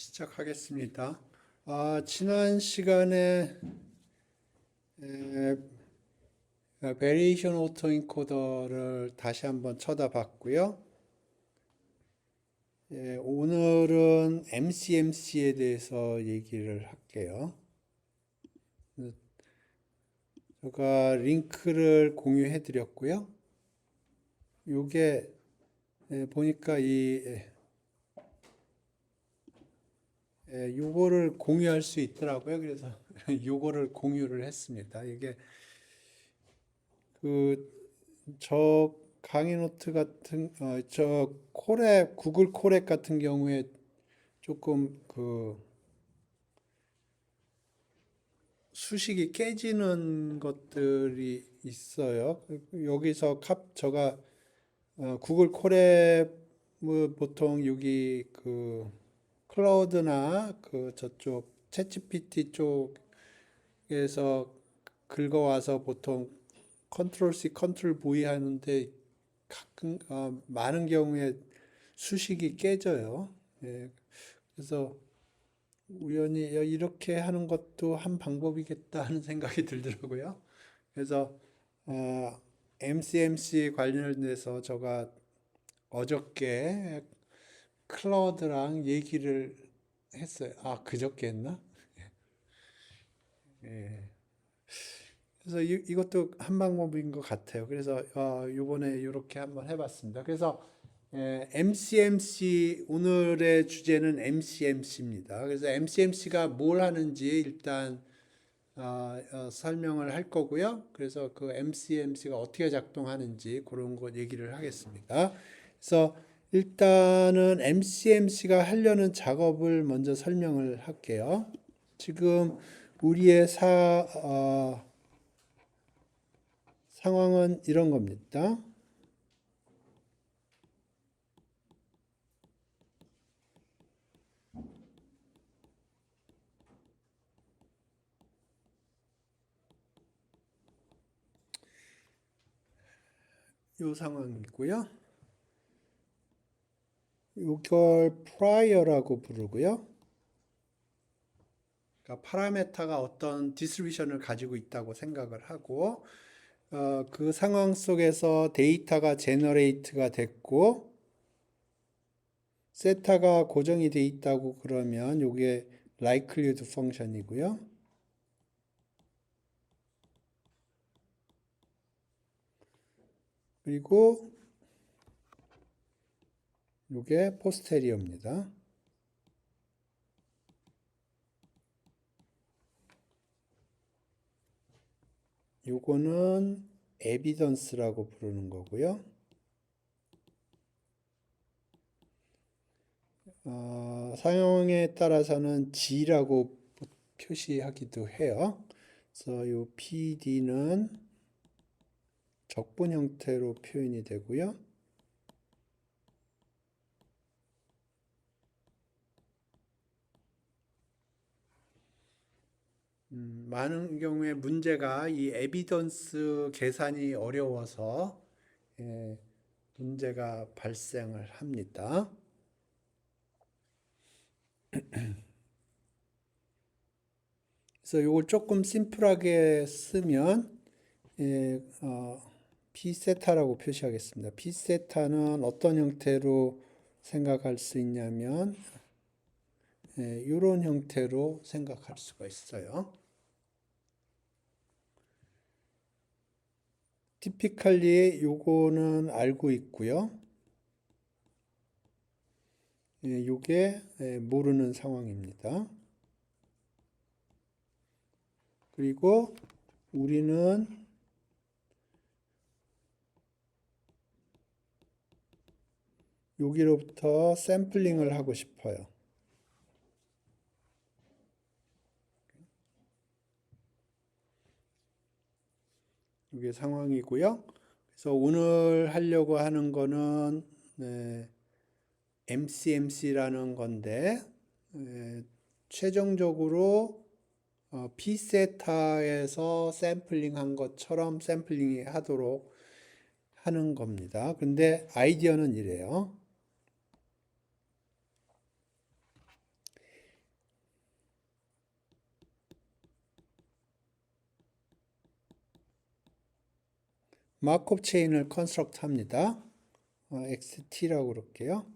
시작하겠습니다. 지난 시간에 베리에이션 오토인코더를 다시 한번 쳐다봤고요. 오늘은 MCMC에 대해서 얘기를 할게요. 제가 링크를 공유해 드렸고요. 요게 보니까 요거를 공유할 수 있더라고요. 그래서 요거를 공유를 했습니다. 이게 저 강의 노트 같은 저 콜앱 구글 콜앱 같은 경우에 조금 수식이 깨지는 것들이 있어요. 여기서 제가 구글 콜앱 보통 여기 클라우드나 저쪽 챗GPT 쪽에서 긁어와서 보통 컨트롤 C, 컨트롤 V 하는데 가끔 많은 경우에 수식이 깨져요. 그래서 우연히 이렇게 하는 것도 한 방법이겠다 하는 생각이 들더라고요. 그래서 MCMC 관련돼서 제가 어저께 클라우드랑 얘기를 했어요. 그저께 했나? 예. 그래서 이것도 한 방법인 것 같아요. 그래서 이번에 이렇게 한번 해봤습니다. 그래서 MCMC 오늘의 주제는 MCMC입니다. 그래서 MCMC가 뭘 하는지 일단 설명을 할 거고요. 그래서 그 MCMC가 어떻게 작동하는지 그런 거 얘기를 하겠습니다. 그래서 일단은 MCMC가 하려는 작업을 먼저 설명을 할게요. 지금 우리의 상황은 이런 겁니다. 이 상황이고요. 이걸 prior라고 부르고요. 그러니까 파라메타가 어떤 디스트리뷰션을 가지고 있다고 생각을 하고 그 상황 속에서 데이터가 제너레이트가 됐고 세타가 고정이 돼 있다고 그러면 이게 likelihood 펑션이고요. 그리고 이게 포스테리어입니다. 요거는 에비던스라고 부르는 거고요. 사용에 따라서는 G라고 표시하기도 해요. 그래서 이 PD는 적분 형태로 표현이 되고요. 많은 경우에 문제가 이 에비던스 계산이 어려워서 문제가 발생을 합니다. 그래서 이걸 조금 심플하게 쓰면 P세타라고 표시하겠습니다. P세타는 어떤 형태로 생각할 수 있냐면 이런 형태로 생각할 수가 있어요. 티피컬리 요거는 알고 있고요. 요게 모르는 상황입니다. 그리고 우리는 여기로부터 샘플링을 하고 싶어요. 이게 상황이고요. 그래서 오늘 하려고 하는 거는 MCMC라는 건데 최종적으로 P세타에서 샘플링 한 것처럼 샘플링 하도록 하는 겁니다. 근데 아이디어는 이래요. 마크업 체인을 컨스트럭트 합니다. XT라고 그럴게요.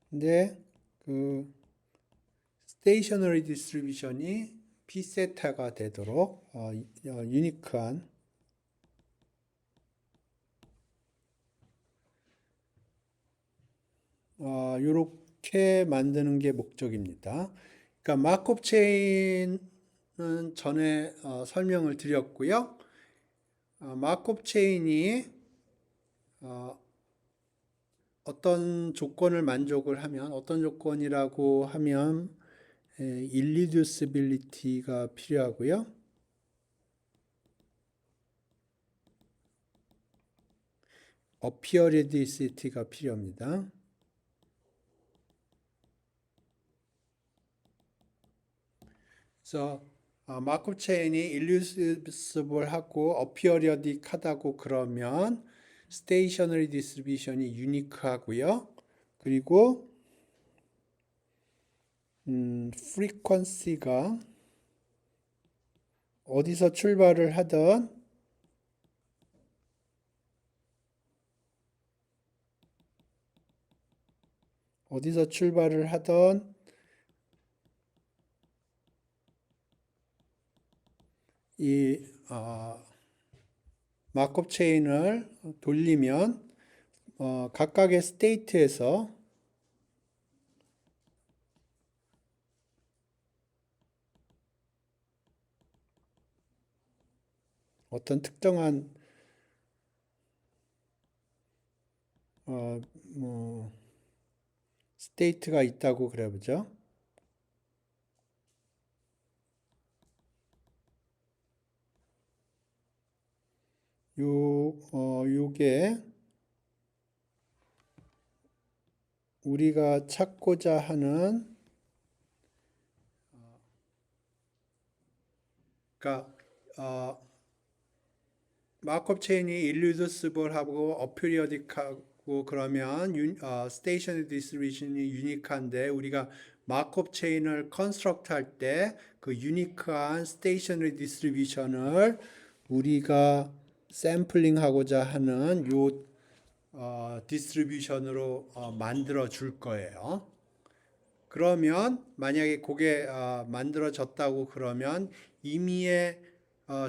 근데 그 스테이셔너리 디스트리뷰션이 P세타가 되도록 유니크한 이렇게 만드는 게 목적입니다. 그러니까 마크업 체인은 전에 설명을 드렸고요. 마크업 체인이 어떤 조건을 만족을 하면, 어떤 조건이라고 하면 irreducibility가 필요하고요. aperiodicity가 필요합니다. 그래서 마크업 체인이 irreducible하고 aperiodic하다고 그러면 stationary distribution이 unique하고요. 그리고 frequency가 어디서 출발을 하든 이 마크업 체인을 돌리면 각각의 스테이트에서 어떤 특정한 스테이트가 있다고 그래 보죠. 요게 우리가 찾고자 하는, 그러니까 마크업 체인이 irreducible하고 aperiodic하고 그러면 stationary distribution이 유니크한데, 우리가 마크업 체인을 컨스트럭트 할 때 그 유니크한 stationary distribution을 우리가 샘플링 하고자 하는 디스트리뷰션으로 만들어 줄 거예요. 그러면 만약에 그게 만들어졌다고 그러면 임의의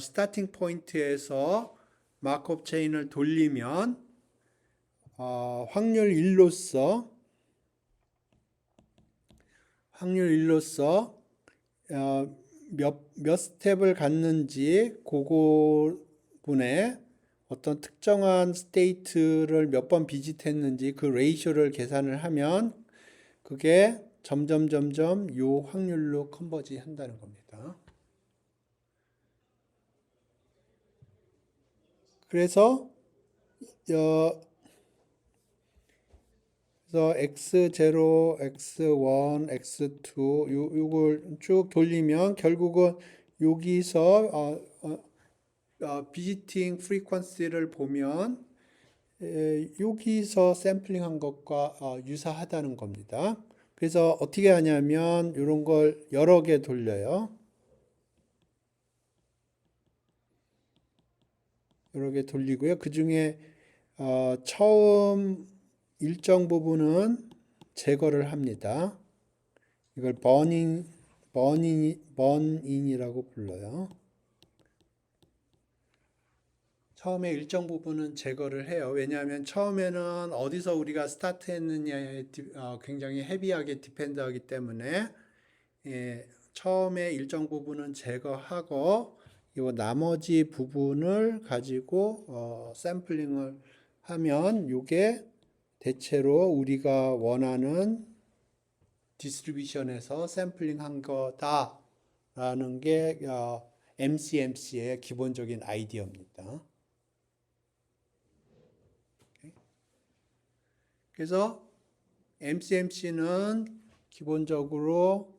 스타팅 포인트에서 마크업 체인을 돌리면 확률 1로서 몇 스텝을 갔는지 그거 분에 어떤 특정한 스테이트를 몇 번 비짓했는지 그 레이쇼를 계산을 하면 그게 점점 요 확률로 컨버지 한다는 겁니다. 그래서 x0, x1, x2 요걸 쭉 돌리면 결국은 여기서 비지팅 프리퀀시를 보면 여기서 샘플링한 것과 유사하다는 겁니다. 그래서 어떻게 하냐면 이런 걸 여러 개 돌려요. 여러 개 돌리고요. 그 중에 처음 일정 부분은 제거를 합니다. 이걸 번인이라고 불러요. 처음에 일정 부분은 제거를 해요. 왜냐하면 처음에는 어디서 우리가 스타트 했느냐에 굉장히 헤비하게 디펜드하기 때문에 처음에 일정 부분은 제거하고 이 나머지 부분을 가지고 샘플링을 하면 이게 대체로 우리가 원하는 디스트리뷰션에서 샘플링한 거다라는 게 MCMC의 기본적인 아이디어입니다. 그래서 MCMC는 기본적으로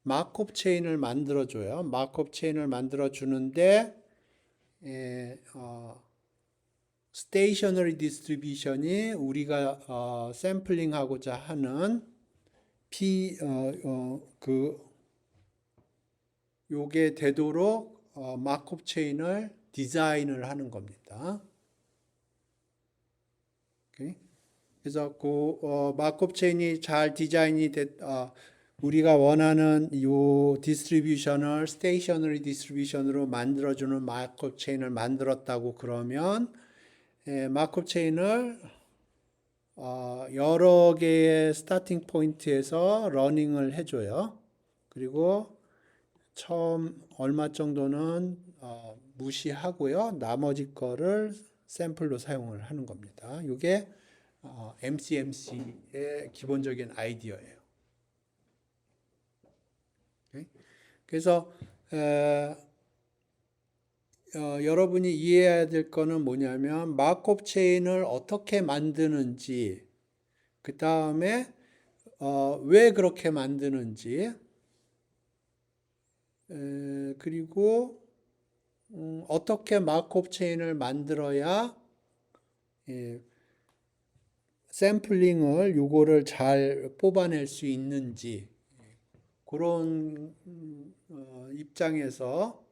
마크업 체인을 만들어줘요. 마크업 체인을 만들어주는데 스테이셔너리 디스트리뷰션이 우리가 샘플링하고자 하는 요게 되도록 마크업 체인을 디자인을 하는 겁니다. 오케이? 그래서 마크업 체인이 잘 디자인이 우리가 원하는 요 디스트리뷰션을 스테이셔너리 디스트리뷰션으로 만들어주는 마크업 체인을 만들었다고 그러면 마크업 체인을 여러 개의 스타팅 포인트에서 러닝을 해줘요. 그리고 처음 얼마 정도는 무시하고요. 나머지 거를 샘플로 사용을 하는 겁니다. 이게 MCMC의 기본적인 아이디어예요. 오케이? 그래서 여러분이 이해해야 될 거는 뭐냐면 마크업 체인을 어떻게 만드는지, 그 다음에 왜 그렇게 만드는지, 그리고 어떻게 마크업 체인을 만들어야 샘플링을 요거를 잘 뽑아낼 수 있는지, 그런 입장에서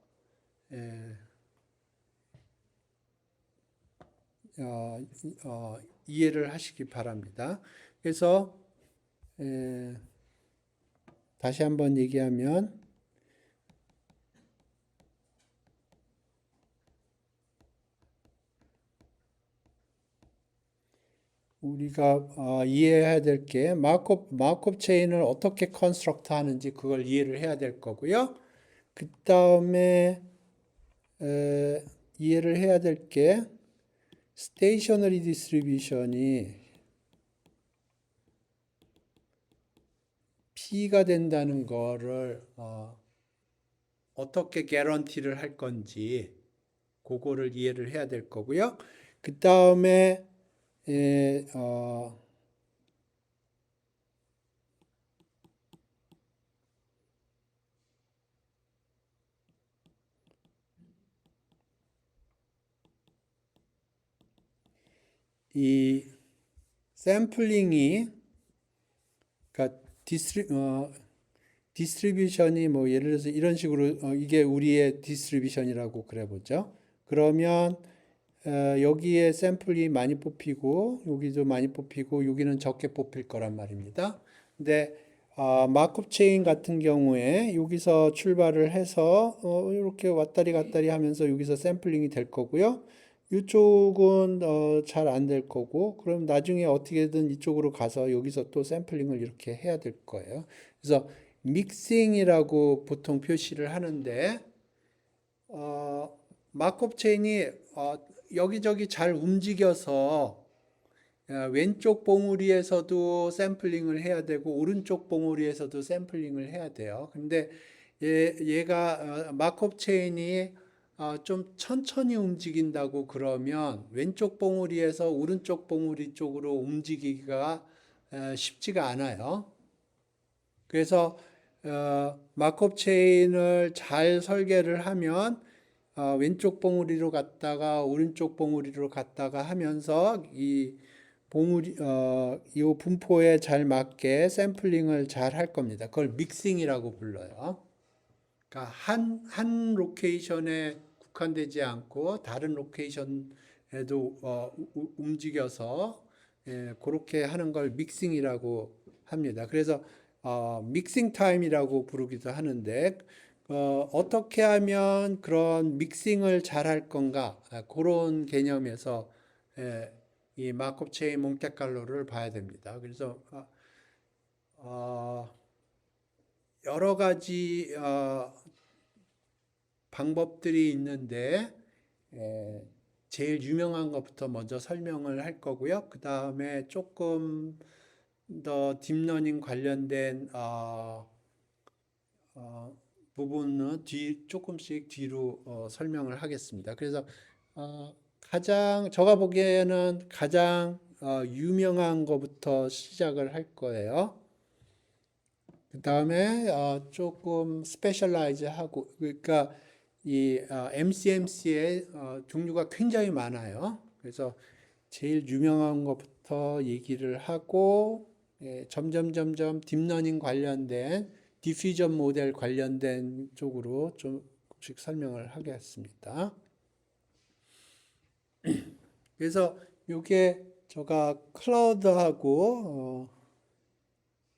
이해를 하시기 바랍니다. 그래서 다시 한번 얘기하면 우리가 이해해야 될 게 마크업 체인을 어떻게 컨스트럭트 하는지 그걸 이해를 해야 될 거고요. 그 다음에 이해를 해야 될 게 스테이셔너리 디스트리뷰션이 P가 된다는 거를 어떻게 개런티를 할 건지 그거를 이해를 해야 될 거고요. 그 다음에 이 샘플링이 그러니까 디스트리뷰션이 뭐 예를 들어서 이런 식으로 이게 우리의 디스트리뷰션이라고 그래 보죠. 그러면 여기에 샘플이 많이 뽑히고 여기도 많이 뽑히고 여기는 적게 뽑힐 거란 말입니다. 근데 마크업 체인 같은 경우에 여기서 출발을 해서 이렇게 왔다리 갔다리 하면서 여기서 샘플링이 될 거고요. 이쪽은 잘 안 될 거고, 그럼 나중에 어떻게든 이쪽으로 가서 여기서 또 샘플링을 이렇게 해야 될 거예요. 그래서 믹싱이라고 보통 표시를 하는데 마크업 체인이 여기저기 잘 움직여서 왼쪽 봉우리에서도 샘플링을 해야 되고 오른쪽 봉우리에서도 샘플링을 해야 돼요. 근데 얘가 마크업 체인이 좀 천천히 움직인다고 그러면 왼쪽 봉우리에서 오른쪽 봉우리 쪽으로 움직이기가 쉽지가 않아요. 그래서 마크업 체인을 잘 설계를 하면 왼쪽 봉우리로 갔다가 오른쪽 봉우리로 갔다가 하면서 이 이 분포에 잘 맞게 샘플링을 잘 할 겁니다. 그걸 믹싱이라고 불러요. 그러니까 한 로케이션에 국한되지 않고 다른 로케이션에도 움직여서 그렇게 하는 걸 믹싱이라고 합니다. 그래서 믹싱 타임이라고 부르기도 하는데 어떻게 하면 그런 믹싱을 잘 할 건가 그런 개념에서 이 마크업 체인 몬테칼로를 봐야 됩니다. 그래서 여러 가지 방법들이 있는데 제일 유명한 것부터 먼저 설명을 할 거고요. 그 다음에 조금 더 딥러닝 관련된 부분은 조금씩 뒤로 설명을 하겠습니다. 그래서 제가 보기에는 가장 유명한 것부터 시작을 할 거예요. 그 다음에 조금 스페셜라이즈 하고, 그러니까 이 MCMC의 종류가 굉장히 많아요. 그래서 제일 유명한 것부터 얘기를 하고 점점 딥러닝 관련된 디퓨전 모델 관련된 쪽으로 좀씩 설명을 하겠습니다. 그래서 이게 제가 클라우드하고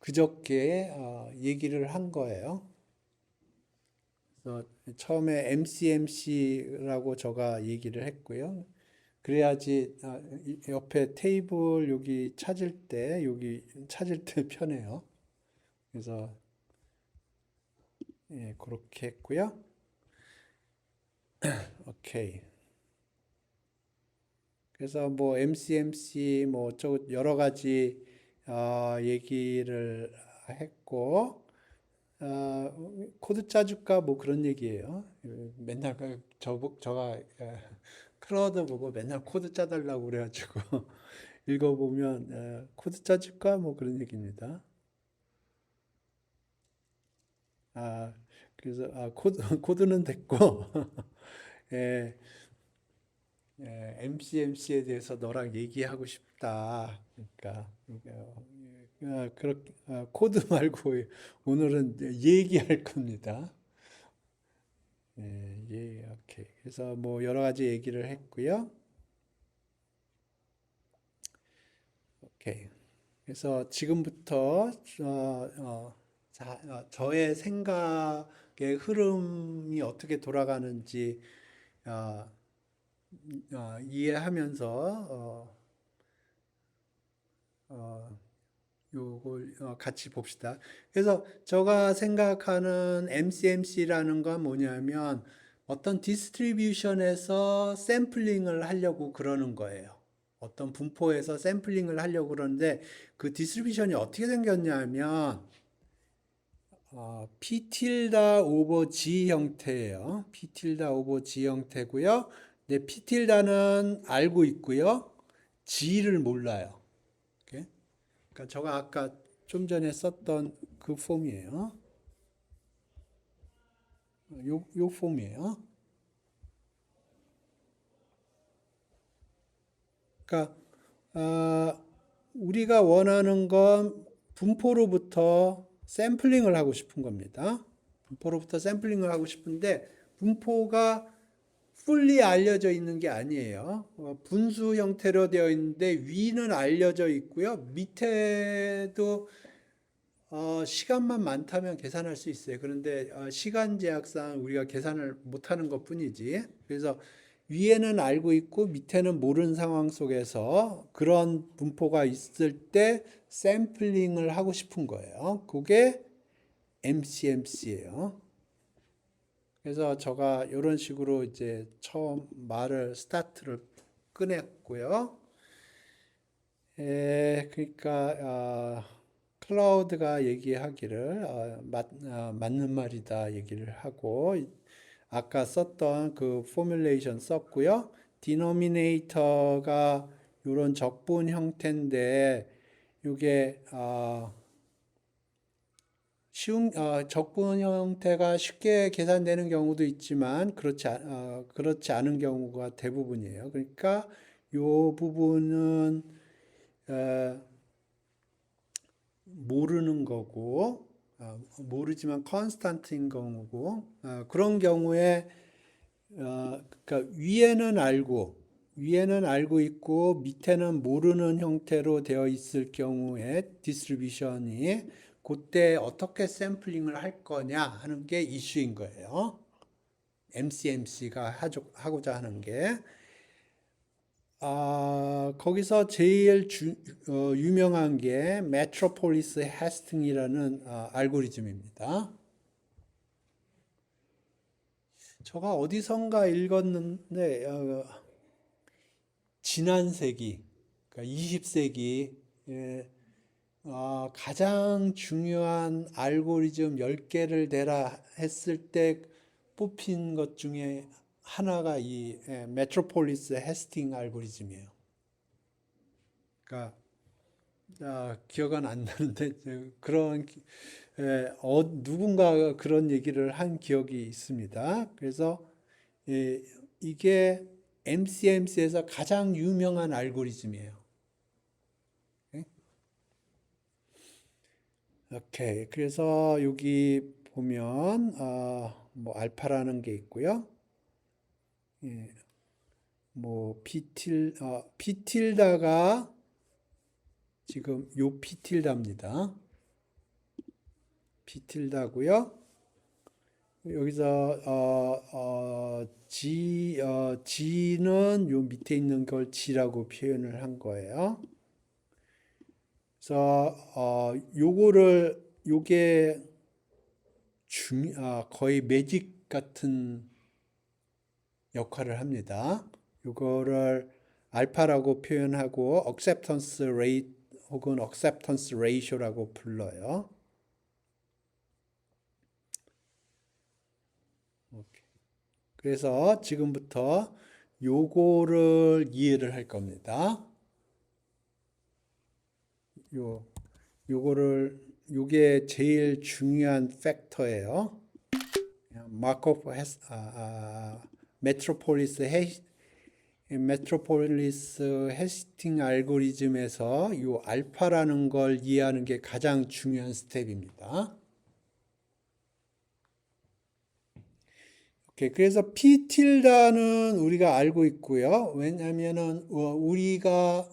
그저께 얘기를 한 거예요. 그래서 처음에 MCMC라고 제가 얘기를 했고요. 그래야지 옆에 테이블 여기 찾을 때 편해요. 그래서 그렇게 했고요. 오케이. 그래서 뭐 MCMC 뭐 여러 가지 얘기를 했고 코드 짜줄까 뭐 그런 얘기예요. 맨날 저가 클라우드 보고 맨날 코드 짜달라고 그래가지고 읽어보면 코드 짜줄까 뭐 그런 얘기입니다. 그래서 코드는 됐고 예, MCMC에 대해서 너랑 얘기하고 싶다. 그러니까 그렇게 코드 말고 오늘은 얘기할 겁니다. 오케이. 그래서 뭐 여러 가지 얘기를 했고요. 오케이. 그래서 지금부터 저의 생각의 흐름이 어떻게 돌아가는지 어, 이해하면서 요걸 같이 봅시다. 그래서 제가 생각하는 MCMC라는 건 뭐냐면 어떤 디스트리뷰션에서 샘플링을 하려고 그러는 거예요. 어떤 분포에서 샘플링을 하려고 그러는데 그 디스트리뷰션이 어떻게 생겼냐면 P 틸다 오버 G 형태예요. P 틸다 오버 G 형태고요. 근데 P 틸다는 알고 있고요. G를 몰라요. 오케이? 그러니까 제가 아까 좀 전에 썼던 그 폼이에요. 요 폼이에요. 그러니까 우리가 원하는 건 분포로부터 샘플링을 하고 싶은 겁니다. 분포로부터 샘플링을 하고 싶은데 분포가 풀리 알려져 있는 게 아니에요. 분수 형태로 되어 있는데 위는 알려져 있고요. 밑에도 시간만 많다면 계산할 수 있어요. 그런데 시간 제약상 우리가 계산을 못하는 것 뿐이지. 그래서 위에는 알고 있고 밑에는 모르는 상황 속에서 그런 분포가 있을 때 샘플링을 하고 싶은 거예요. 그게 MCMC예요. 그래서 제가 이런 식으로 이제 처음 스타트를 꺼냈고요. 그러니까 클라우드가 얘기하기를 맞는 말이다 얘기를 하고 아까 썼던 그 포뮬레이션 썼고요. 디노미네이터가 이런 적분 형태인데 이게 적분 형태가 쉽게 계산되는 경우도 있지만 그렇지 않은 경우가 대부분이에요. 그러니까 이 부분은 모르는 거고 모르지만 컨스탄트인 경우고 그런 경우에 그러니까 위에는 알고 있고 밑에는 모르는 형태로 되어 있을 경우에 디스트리뷰션이 그때 어떻게 샘플링을 할 거냐 하는 게 이슈인 거예요. MCMC가 하고자 하는 게 거기서 제일 유명한 게 메트로폴리스 해스팅이라는 알고리즘입니다. 제가 어디선가 읽었는데 지난 세기, 그러니까 20세기 가장 중요한 알고리즘 10개를 내라 했을 때 뽑힌 것 중에 하나가 이 메트로폴리스 해스팅 알고리즘이에요. 그러니까 기억은 안 나는데 그런 누군가가 그런 얘기를 한 기억이 있습니다. 그래서 이게 MCMC에서 가장 유명한 알고리즘이에요. 오케이. 그래서 여기 보면 뭐 알파라는 게 있고요. 예, 뭐 비틸다가 지금 요 비틸다입니다. 비틸다고요. 여기서 G는 요 밑에 있는 걸 G라고 표현을 한 거예요. 그래서 요게 거의 매직 같은 역할을 합니다. 요거를 알파라고 표현하고 acceptance rate 혹은 acceptance ratio라고 불러요. 오케이. 그래서 지금부터 요거를 이해를 할 겁니다. 요게 제일 중요한 팩터예요. 마코프 메트로폴리스 해시팅 알고리즘에서 이 알파라는 걸 이해하는 게 가장 중요한 스텝입니다. 오케이, 그래서 P 틸다는 우리가 알고 있고요. 왜냐하면은 우리가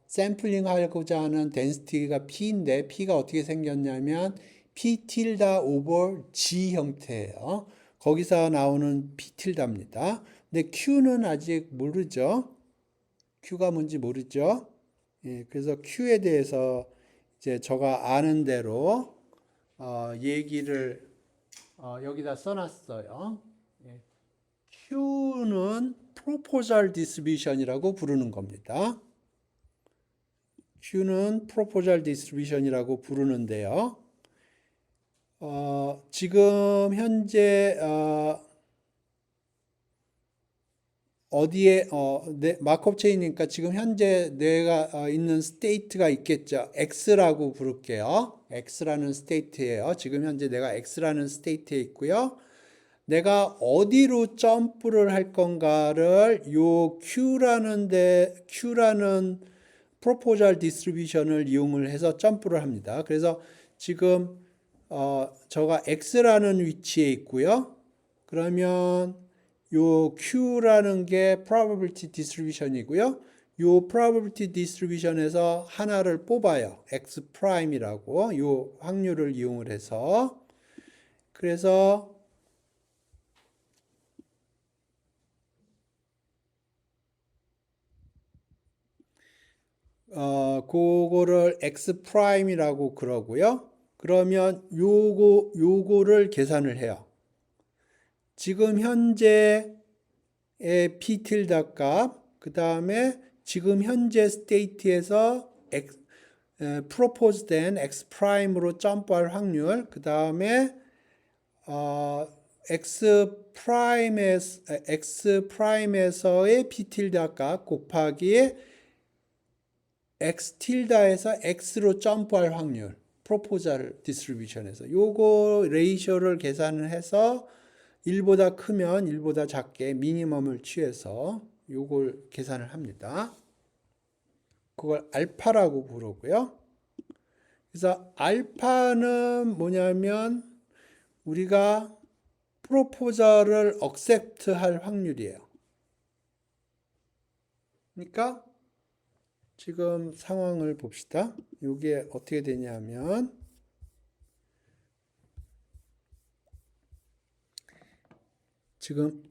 샘플링 하고자 하는 덴시티가 P인데 P가 어떻게 생겼냐면 P 틸다 오버 G 형태예요. 거기서 나오는 P 틸다입니다. 근데 Q는 아직 모르죠. Q가 뭔지 모르죠. 예, 그래서 Q에 대해서 이제 제가 아는 대로 얘기를 여기다 써놨어요. 예, Q는 proposal distribution이라고 부르는 겁니다. Q는 proposal distribution이라고 부르는데요. 지금 현재 어디에 마크업 체인이니까 지금 현재 내가 있는 스테이트가 있겠죠. X라고 부를게요. X라는 스테이트예요. 지금 현재 내가 X라는 스테이트에 있고요. 내가 어디로 점프를 할 건가를 요 Q라는 프로포잘 디스트리뷰션을 이용을 해서 점프를 합니다. 그래서 지금 저가 X라는 위치에 있고요. 그러면 요 Q라는 게 probability distribution이고요. 요 probability distribution에서 하나를 뽑아요. X 프라임이라고 요 확률을 이용을 해서 그래서 그거를 X 프라임이라고 그러고요. 그러면 요거를 계산을 해요. 지금 현재의 P 틸다 값, 그 다음에 지금 현재 스테이트에서 프로포즈 된 X 프라임으로 점프할 확률, 그 다음에 X 프라임에서의 P 틸다 값 곱하기 X 틸다에서 X로 점프할 확률, 프로포잘 디스트리뷰션에서 요거 레이쇼를 계산을 해서 1보다 크면 1보다 작게 미니멈을 취해서 요걸 계산을 합니다. 그걸 알파라고 부르고요. 그래서 알파는 뭐냐면 우리가 프로포저를 억셉트 할 확률이에요. 그러니까 지금 상황을 봅시다. 이게 어떻게 되냐면 지금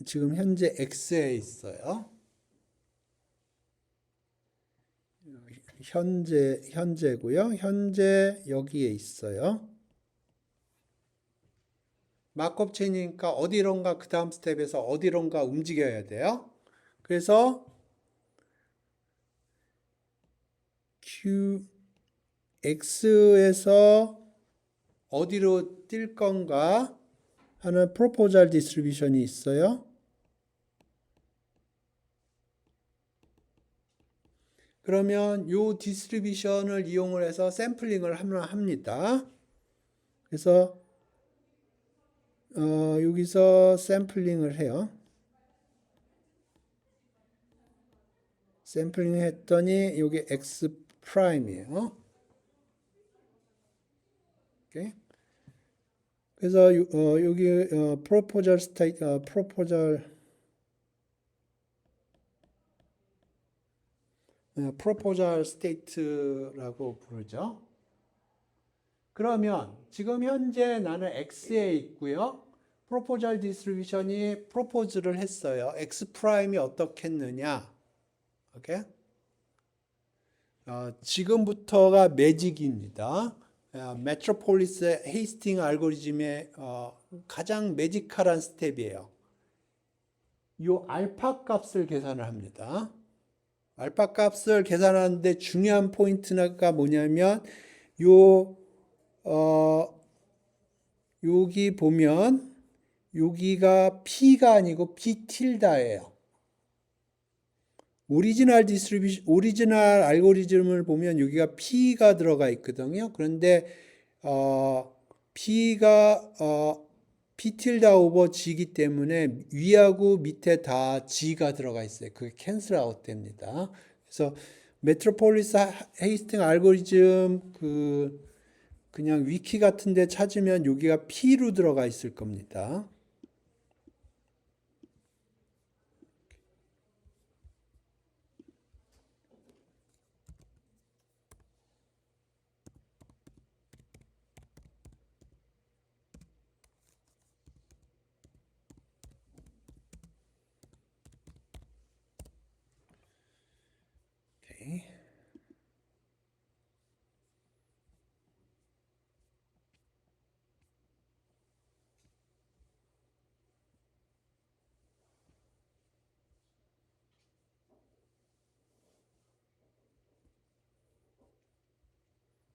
지금 현재 X에 있어요. 현재고요. 현재 여기에 있어요. 마크업 체인이니까 어디론가 그 다음 스텝에서 어디론가 움직여야 돼요. 그래서 X에서 어디로 뛸 건가 하는 프로포잘 디스트리뷰션이 있어요. 그러면 이 디스트리뷰션을 이용을 해서 샘플링을 합니다. 그래서 여기서 샘플링을 해요. 샘플링 했더니 여기 X 프라임이에요. 오케이? 그래서 여기 proposal state, proposal state라고 부르죠. 그러면 지금 현재 나는 X에 있고요. proposal distribution이 propose를 했어요. X 프라임이 어떻겠느냐? 오케이? 지금부터가 매직입니다. 메트로폴리스 헤이스팅 알고리즘의 가장 매직한 스텝이에요. 이 알파 값을 계산을 합니다. 알파 값을 계산하는데 중요한 포인트가 뭐냐면 여기 보면 여기가 P가 아니고 P 틸다예요. 오리지널 알고리즘을 보면 여기가 P가 들어가 있거든요. 그런데 P가 P 틸다 오버 G이기 때문에 위하고 밑에 다 G가 들어가 있어요. 그게 캔슬 아웃 됩니다. 그래서 메트로폴리스 헤이스팅 알고리즘 그냥 위키 같은 데 찾으면 여기가 P로 들어가 있을 겁니다.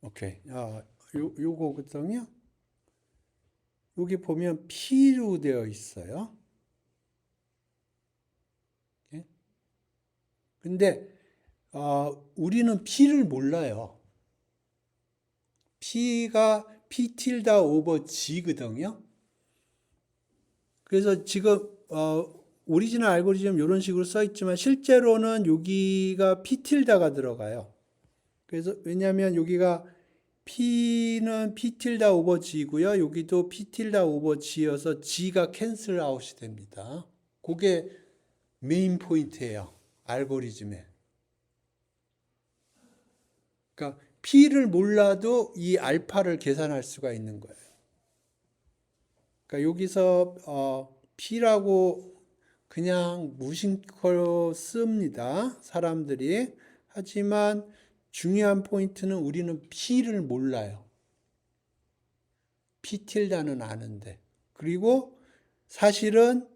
오케이. 요거거든요. 여기 보면 P로 되어 있어요. 예? 근데 우리는 P를 몰라요. P가 P 틸다 오버 G거든요. 그래서 지금 오리지널 알고리즘 이런 식으로 써 있지만 실제로는 여기가 P 틸다가 들어가요. 그래서 왜냐하면 여기가 P는 P 틸다 오버 G고요. 여기도 P 틸다 오버 G여서 G가 캔슬 아웃이 됩니다. 그게 메인 포인트예요. 알고리즘에. 그러니까 P를 몰라도 이 알파를 계산할 수가 있는 거예요. 그러니까 여기서 P라고 그냥 무심코 씁니다. 사람들이. 하지만 중요한 포인트는 우리는 P를 몰라요. P 틸다는 아는데. 그리고 사실은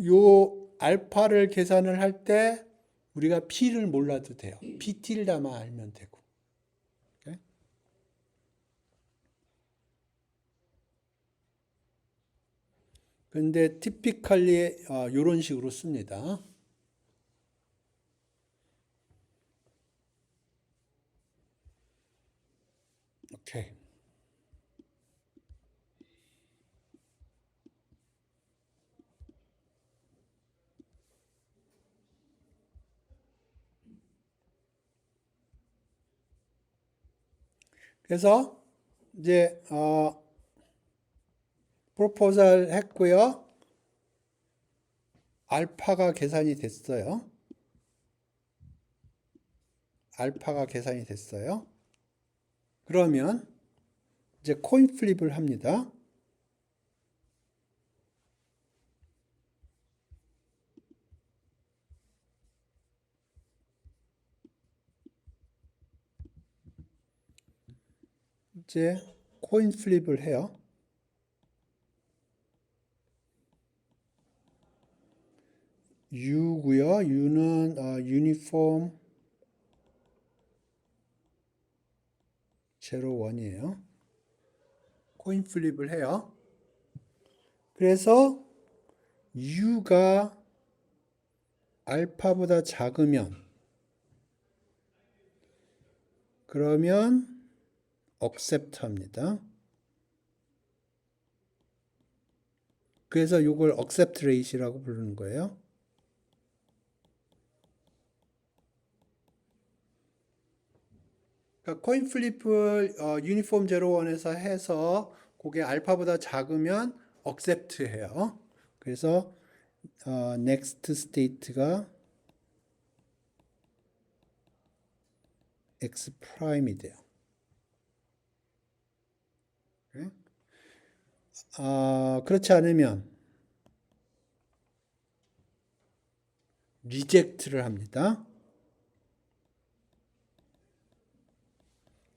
요 알파를 계산을 할 때 우리가 P를 몰라도 돼요. P 틸다만 알면 되고. 근데 typically 이런 식으로 씁니다. 오케이. 그래서 이제 프로포zal 했고요. 알파가 계산이 됐어요. 알파가 계산이 됐어요. 그러면 이제 코인 플립을 합니다. 이제 코인 플립을 해요. U고요. U는 유니폼 01이에요. 코인 플립을 해요. 그래서 U가 알파보다 작으면 그러면 accept 합니다. 그래서 이걸 accept rate이라고 부르는 거예요. 그러니까 코인 플립을 유니폼 제로 원에서 해서 그게 알파보다 작으면 accept 해요. 그래서 next state가 x 프라임이 돼요. 그렇지 않으면 reject를 합니다.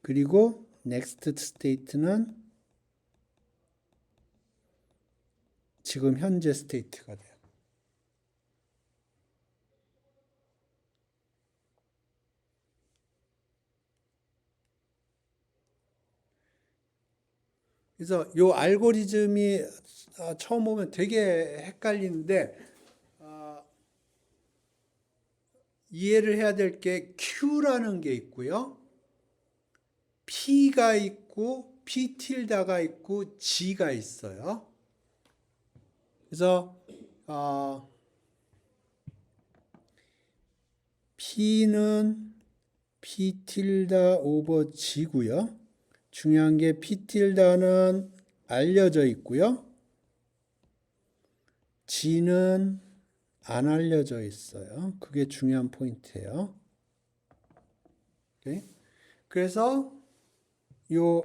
그리고 next state는 지금 현재 state가 돼요. 그래서 이 알고리즘이 처음 보면 되게 헷갈리는데 이해를 해야 될 게 Q라는 게 있고요. P가 있고 P 틸다가 있고 G가 있어요. 그래서 P는 P 틸다 오버 G고요. 중요한 게 P 틸다는 알려져 있고요. G는 안 알려져 있어요. 그게 중요한 포인트예요. 오케이? 그래서 요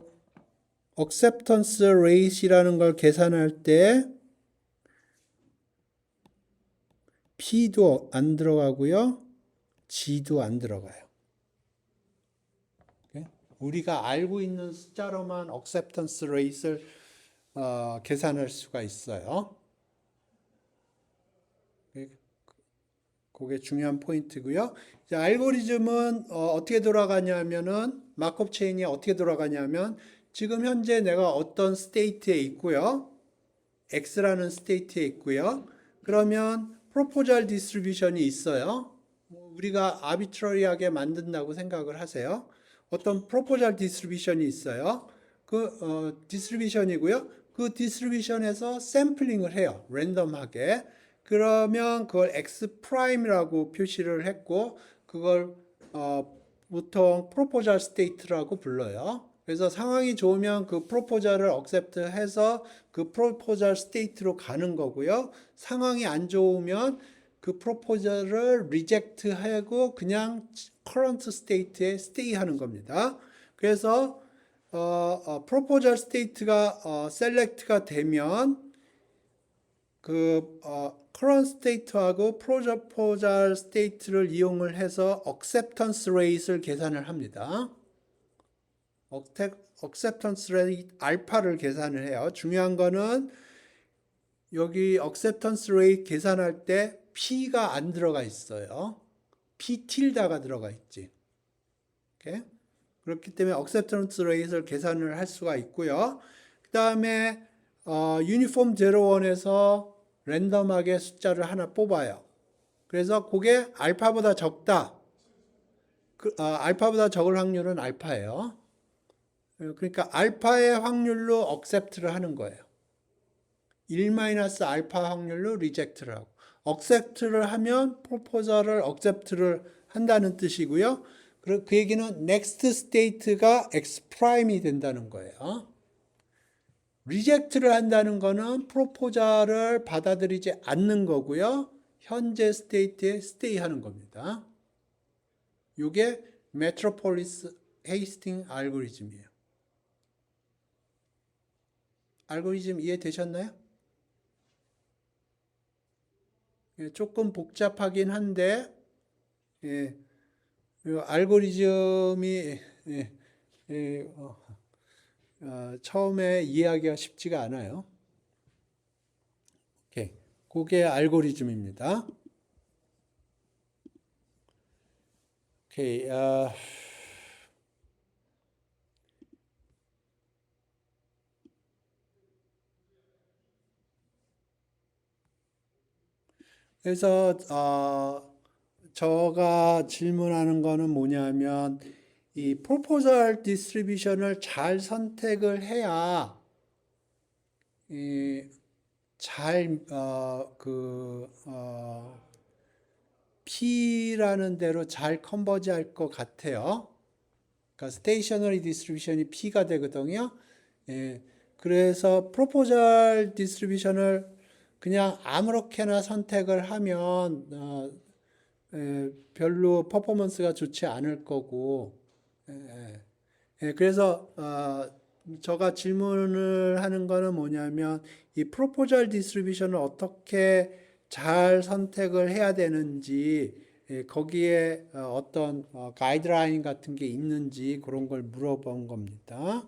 acceptance rate이라는 걸 계산할 때 P도 안 들어가고요. G도 안 들어가요. 오케이? 우리가 알고 있는 숫자로만 acceptance rate을 계산할 수가 있어요. 그게 중요한 포인트고요. 이제 알고리즘은 어떻게 돌아가냐면은 마크업 체인이 어떻게 돌아가냐면 지금 현재 내가 어떤 스테이트에 있고요. X라는 스테이트에 있고요. 그러면 프로포잘 디스트리뷰션이 있어요. 우리가 아비트러리하게 만든다고 생각을 하세요. 어떤 프로포잘 디스트리뷰션이 있어요. 그 디스트리뷰션이고요. 그 디스트리뷰션에서 샘플링을 해요. 랜덤하게. 그러면 그걸 X 프라임이라고 표시를 했고 그걸 보통 프로포잘 스테이트라고 불러요. 그래서 상황이 좋으면 그 프로포잘을 accept 해서 그 프로포잘 스테이트로 가는 거고요. 상황이 안 좋으면 그 프로포절을 reject 하고 그냥 current state에 stay 하는 겁니다. 그래서 프로포절 state가 select가 되면 그 current state하고 프로포절 state를 이용을 해서 acceptance rate을 계산을 합니다. acceptance rate 알파를 계산을 해요. 중요한 거는 여기 acceptance rate 계산할 때 P가 안 들어가 있어요. P 틸다가 들어가 있지. 오케이? 그렇기 때문에 acceptance rate을 계산을 할 수가 있고요. 그 다음에 유니폼 제로 원에서 랜덤하게 숫자를 하나 뽑아요. 그래서 그게 알파보다 적다. 알파보다 적을 확률은 알파예요. 그러니까 알파의 확률로 accept를 하는 거예요. 1-알파 확률로 reject를 하고 accept를 하면 proposal을 accept를 한다는 뜻이고요. 그 얘기는 next state가 x prime이 된다는 거예요. reject를 한다는 거는 proposal을 받아들이지 않는 거고요. 현재 state에 stay 하는 겁니다. 이게 메트로폴리스 헤이스팅 알고리즘이에요. 알고리즘 이해되셨나요? 조금 복잡하긴 한데 알고리즘이 처음에 이해하기가 쉽지가 않아요. 오케이. 그게 알고리즘입니다. 오케이. 그래서 저가 질문하는 거는 뭐냐면 이 프로포절 디스트리뷰션을 잘 선택을 해야 잘 P라는 대로 잘 컨버지 할 것 같아요. 그러니까 스테이셔너리 디스트리뷰션이 P가 되거든요. 예, 그래서 프로포절 디스트리뷰션을 그냥 아무렇게나 선택을 하면 별로 퍼포먼스가 좋지 않을 거고, 그래서 제가 질문을 하는 거는 뭐냐면 이 프로포절 디스트리뷰션을 어떻게 잘 선택을 해야 되는지, 거기에 어떤 가이드라인 같은 게 있는지 그런 걸 물어본 겁니다.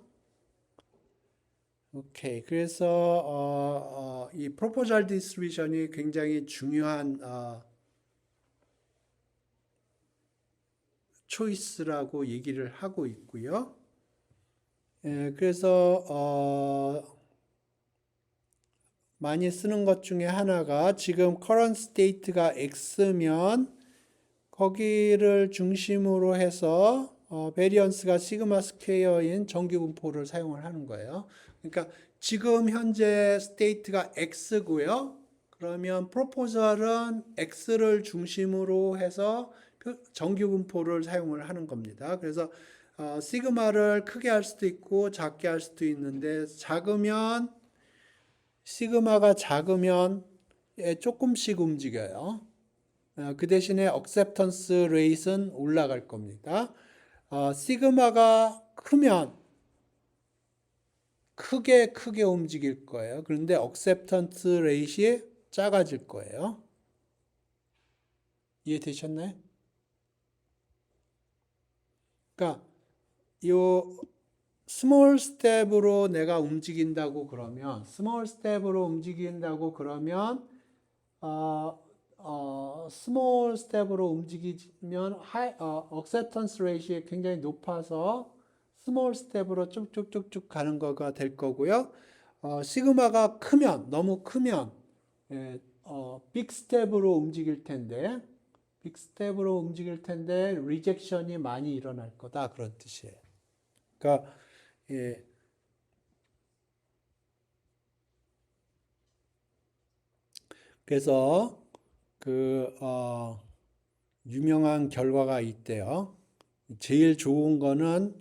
오케이. 그래서 이 프로포절 디스트리뷰션이 굉장히 중요한 초이스라고 얘기를 하고 있고요. 그래서 많이 쓰는 것 중에 하나가 지금 current state가 x면 거기를 중심으로 해서 베리언스가 시그마 스퀘어인 정규 분포를 사용을 하는 거예요. 그러니까 지금 현재 스테이트가 x고요. 그러면 프로포절은 x를 중심으로 해서 정규 분포를 사용을 하는 겁니다. 그래서 시그마를 크게 할 수도 있고 작게 할 수도 있는데 시그마가 작으면 조금씩 움직여요. 그 대신에 acceptance rate은 올라갈 겁니다. 시그마가 크면 크게 움직일 거예요. 그런데 acceptance rate이 작아질 거예요. 이해되셨나요? 그러니까 요 스몰 스텝으로 내가 움직인다고 그러면 스몰 스텝으로 움직이면 acceptance rate이 굉장히 높아서 스몰 스텝으로 쭉쭉쭉쭉 가는 거가 될 거고요. 시그마가 너무 크면 빅 스텝으로 움직일 텐데 리젝션이 많이 일어날 거다 그런 뜻이에요. 그러니까 예, 그래서 그 유명한 결과가 있대요. 제일 좋은 거는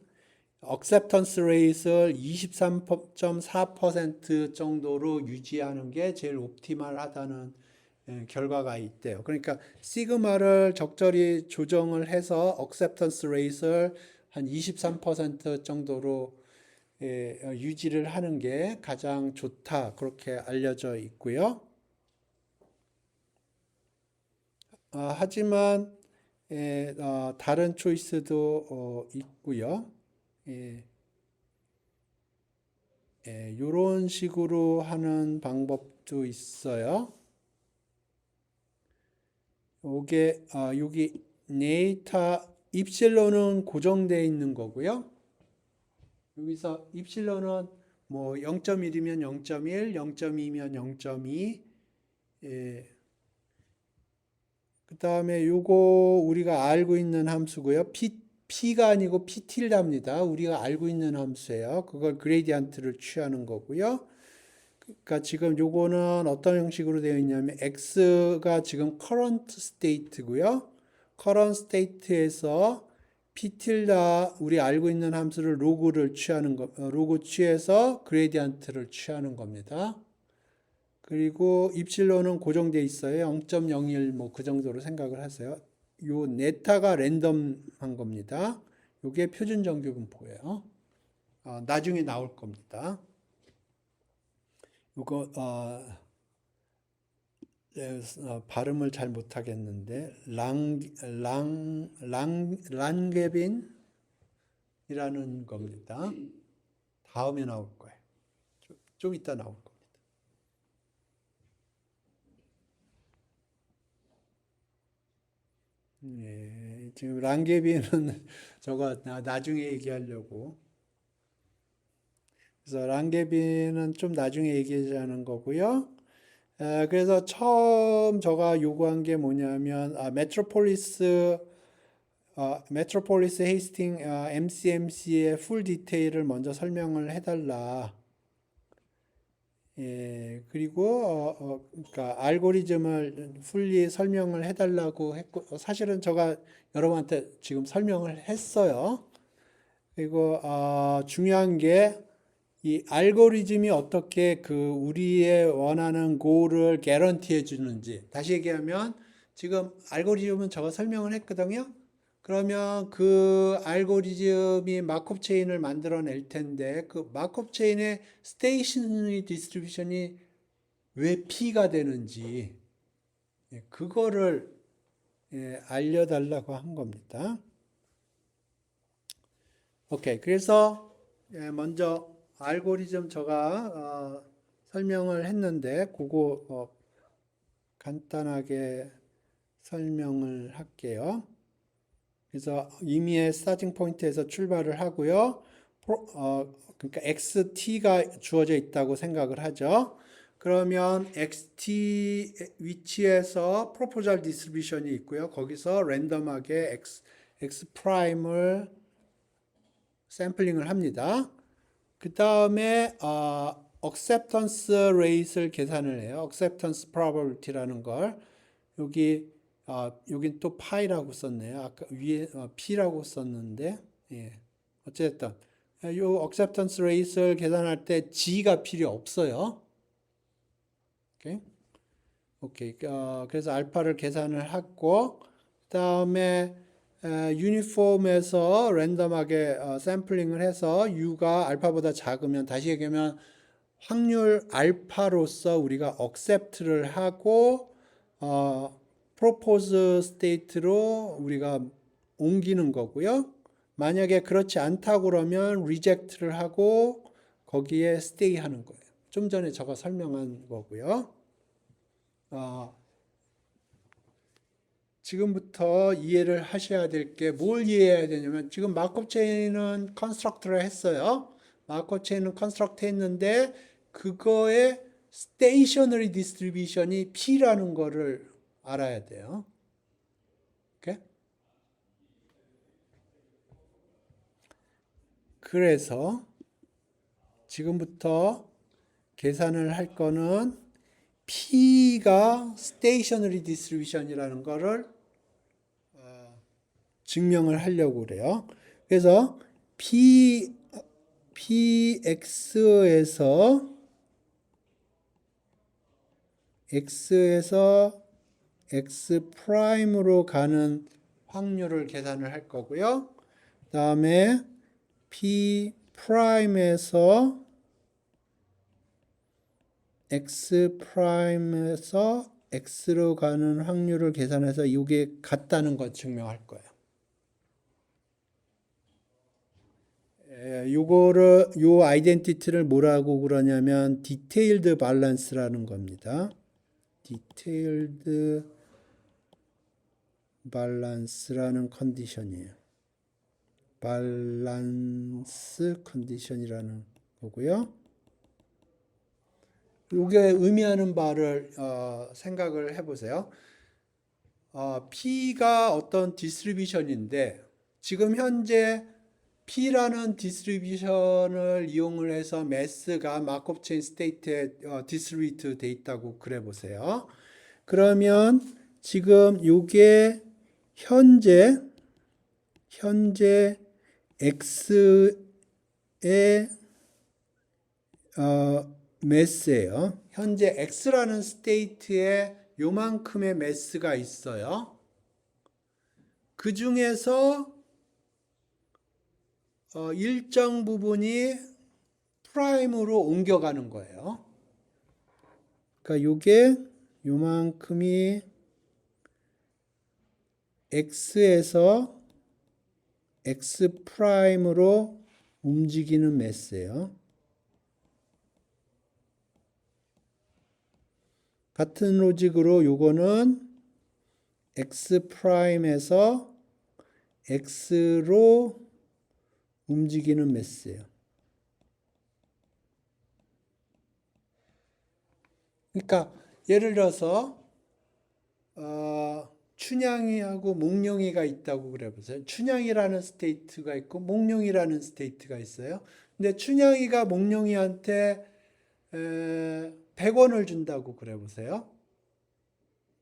acceptance rate을 23.4% 정도로 유지하는 게 제일 옵티멀하다는 결과가 있대요. 그러니까 시그마를 적절히 조정을 해서 acceptance rate을 한 23% 정도로 유지를 하는 게 가장 좋다 그렇게 알려져 있고요. 하지만 다른 초이스도 있고요. 이런 식으로 하는 방법도 있어요. 여기 네이타 입실론은 고정되어 있는 거고요. 여기서 입실론은 뭐 0.1이면 0.1, 0.2면 0.2. 그 다음에 요거 우리가 알고 있는 함수고요. P가 아니고 P틸다입니다. 우리가 알고 있는 함수예요. 그걸 그레디언트를 취하는 거고요. 그러니까 지금 요거는 어떤 형식으로 되어 있냐면 X가 지금 current state고요. current state에서 P틸다 우리 알고 있는 함수를 로그를 취하는 거, 로그 취해서 그레디언트를 취하는 겁니다. 그리고 입실론은 고정되어 있어요. 0.01 뭐 그 정도로 생각을 하세요. 요 네타가 랜덤한 겁니다. 요게 표준 정규 분포예요. 나중에 나올 겁니다. 요거 발음을 잘 못하겠는데 랑게빈이라는 겁니다. 다음에 나올 거예요. 좀 이따 나올 겁니다. 지금 랑게빈은 저거 나중에 얘기하려고. 그래서 랑게빈은 좀 나중에 얘기하자는 거고요. 그래서 처음 제가 요구한 게 뭐냐면 메트로폴리스 헤이스팅 MCMC의 풀 디테일을 먼저 설명을 해달라. 그리고 그러니까 알고리즘을 풀리 설명을 해달라고 했고 사실은 제가 여러분한테 지금 설명을 했어요. 그리고 중요한 게 이 알고리즘이 어떻게 그 우리의 원하는 goal을 개런티해 주는지. 다시 얘기하면 지금 알고리즘은 저거 설명을 했거든요. 그러면 그 알고리즘이 마크업 체인을 만들어낼 텐데 그 마크업 체인의 스테이셔너리 디스트리뷰션이 왜 P가 되는지 그거를 알려달라고 한 겁니다. 오케이. 그래서 먼저 알고리즘 제가 설명을 했는데 그거 간단하게 설명을 할게요. 그래서 임의의 스타팅 포인트에서 출발을 하고요. 그러니까 XT가 주어져 있다고 생각을 하죠. 그러면 XT 위치에서 프로포잘 디스트리뷰션이 있고요. 거기서 랜덤하게 X 프라임을 샘플링을 합니다. 그 다음에 acceptance rate를 계산을 해요. acceptance probability라는 걸 여긴 또 파이라고 썼네요. 아까 위에 p라고 썼는데 어쨌든 이 acceptance rate를 계산할 때 g가 필요 없어요. 오케이. 오케이. 그래서 알파를 계산을 하고 그다음에 유니폼에서 랜덤하게 샘플링을 해서 U가 알파보다 작으면 다시 얘기하면 확률 알파로서 우리가 accept를 하고 propose state로 우리가 옮기는 거고요. 만약에 그렇지 않다고 그러면 reject를 하고 거기에 stay 하는 거예요. 좀 전에 저거 설명한 거고요. 지금부터 이해를 하셔야 될 게 뭘 이해해야 되냐면 지금 마크업 체인은 컨스트럭트를 했어요. 마크업 체인은 컨스트럭트 했는데 그거의 스테이셔너리 디스트리뷰션이 P라는 거를 알아야 돼요. 오케이? 그래서 지금부터 계산을 할 거는 P가 스테이셔너리 디스트리뷰션이라는 거를 증명을 하려고 그래요. 그래서 X에서 X 프라임으로 가는 확률을 계산을 할 거고요. 그 다음에 P 프라임에서 X 프라임에서 X로 가는 확률을 계산해서 이게 같다는 걸 증명할 거예요. 요 아이덴티티를 뭐라고 그러냐면 디테일드 밸런스라는 겁니다. 디테일드 밸런스라는 컨디션이에요. 밸런스 컨디션이라는 거고요. 이게 의미하는 바를 생각을 해보세요. P가 어떤 디스트리뷰션인데 지금 현재 P라는 디스트리뷰션을 이용을 해서 매스가 마크업 체인 스테이트에 디스트리뷰트 돼 있다고 그래 보세요. 그러면 지금 이게 현재 X의 매스예요. 현재 X라는 스테이트에 요만큼의 매스가 있어요. 그 중에서 일정 부분이 프라임으로 옮겨가는 거예요. 그러니까 요게 요만큼이 X에서 X 프라임으로 움직이는 매스예요. 같은 로직으로 요거는 X 프라임에서 X로 움직이는 매스예요. 그러니까 예를 들어서 춘향이하고 몽룡이가 있다고 그래 보세요. 춘향이라는 스테이트가 있고 몽룡이라는 스테이트가 있어요. 근데 춘향이가 몽룡이한테 100원을 준다고 그래 보세요.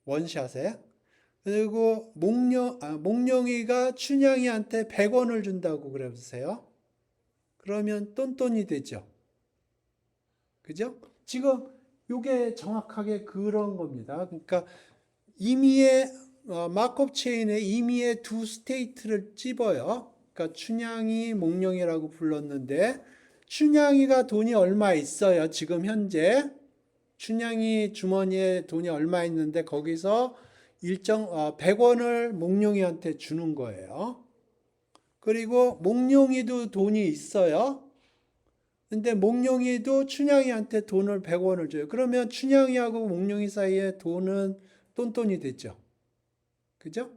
원샷에. 그리고 몽룡이가 춘향이한테 100원을 준다고 그래 보세요. 그러면 똔똔이 되죠. 그죠? 지금 이게 정확하게 그런 겁니다. 그러니까 임의의 마크업 체인에 임의의 두 스테이트를 찝어요. 그러니까 춘향이 몽룡이라고 불렀는데 춘향이가 돈이 얼마 있어요. 지금 현재 춘향이 주머니에 돈이 얼마 있는데 거기서 일정 100원을 몽룡이한테 주는 거예요. 그리고 몽룡이도 돈이 있어요. 근데 몽룡이도 춘향이한테 돈을 100원을 줘요. 그러면 춘향이하고 몽룡이 사이에 돈은 똔똔이 됐죠. 그죠?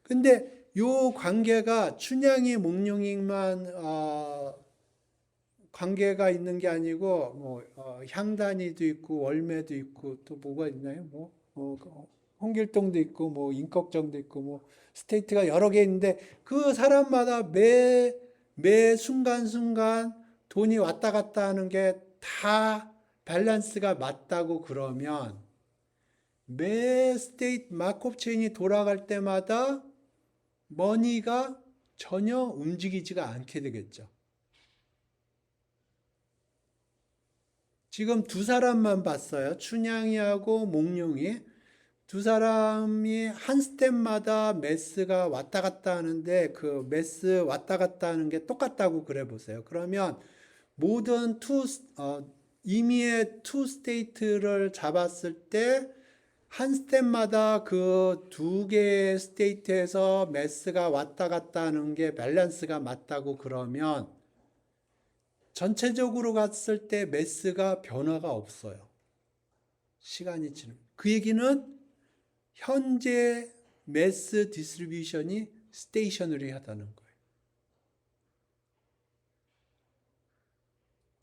근데 요 관계가 춘향이 몽룡이만 관계가 있는 게 아니고 뭐 향단이도 있고 월매도 있고 또 뭐가 있나요? 홍길동도 있고 뭐 임꺽정도 있고 뭐 스테이트가 여러 개 있는데 그 사람마다 매 순간순간 돈이 왔다 갔다 하는 게 다 밸런스가 맞다고 그러면 매 스테이트 마크업 체인이 돌아갈 때마다 머니가 전혀 움직이지가 않게 되겠죠. 지금 두 사람만 봤어요. 춘향이하고 몽룡이. 두 사람이 한 스텝마다 매스가 왔다 갔다 하는데 그 매스 왔다 갔다 하는 게 똑같다고 그래 보세요. 그러면 모든 임의의 투 스테이트를 잡았을 때 한 스텝마다 그 두 개의 스테이트에서 매스가 왔다 갔다 하는 게 밸런스가 맞다고 그러면 전체적으로 갔을 때 매스가 변화가 없어요. 시간이 지나면. 그 얘기는 현재 매스 디스트리뷰션이 스테이셔너리하다는 거예요.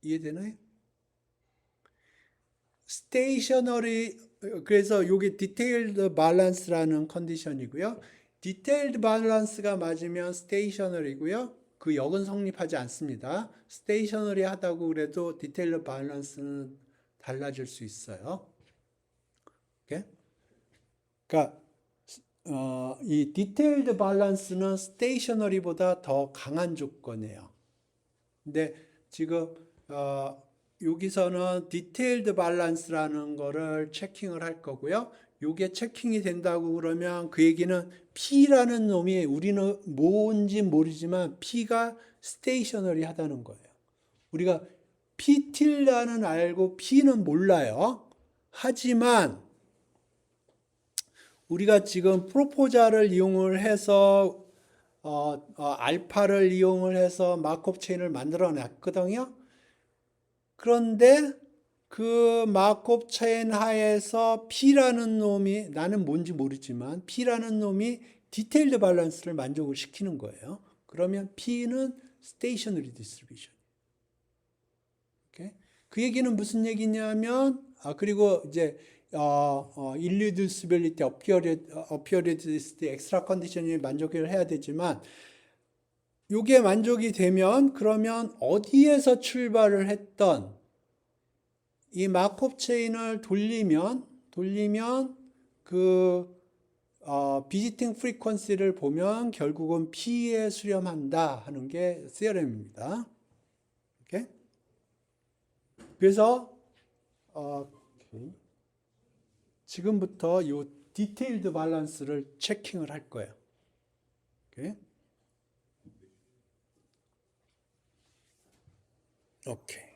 이해되나요? 스테이셔너리, 그래서 이게 디테일드 밸런스라는 컨디션이고요. 디테일드 밸런스가 맞으면 스테이셔너리고요. 그 역은 성립하지 않습니다. 스테이셔너리 하다고 그래도 디테일드 밸런스는 달라질 수 있어요. 오케이? 그러니까 이 디테일드 밸런스는 스테이셔너리보다 더 강한 조건이에요. 근데 지금 여기서는 디테일드 밸런스라는 거를 체킹을 할 거고요. 요게 체킹이 된다고 그러면 그 얘기는 P라는 놈이 우리는 뭔지 모르지만 P가 스테이셔너리 하다는 거예요. 우리가 P틸라는 알고 P는 몰라요. 하지만 우리가 지금 프로포자를 이용을 해서 알파를 이용을 해서 마크업 체인을 만들어 놨거든요. 그런데 그 마크업 체인 하에서 P라는 놈이 나는 뭔지 모르지만 P라는 놈이 디테일드 밸런스를 만족을 시키는 거예요. 그러면 P는 스테이셔너리 디스트리뷰션. 그 얘기는 무슨 얘기냐면 그리고 이제 irreducibility, aperiodicity, extra condition이 만족을 해야 되지만 이게 만족이 되면 그러면 어디에서 출발을 했던 이 마크업 체인을 돌리면 그 비지팅 프리퀀시를 보면 결국은 P에 수렴한다 하는 게 theorem입니다. 오케이? 그래서 지금부터 이 디테일드 밸런스를 체킹을 할 거예요. 오케이? 오케이.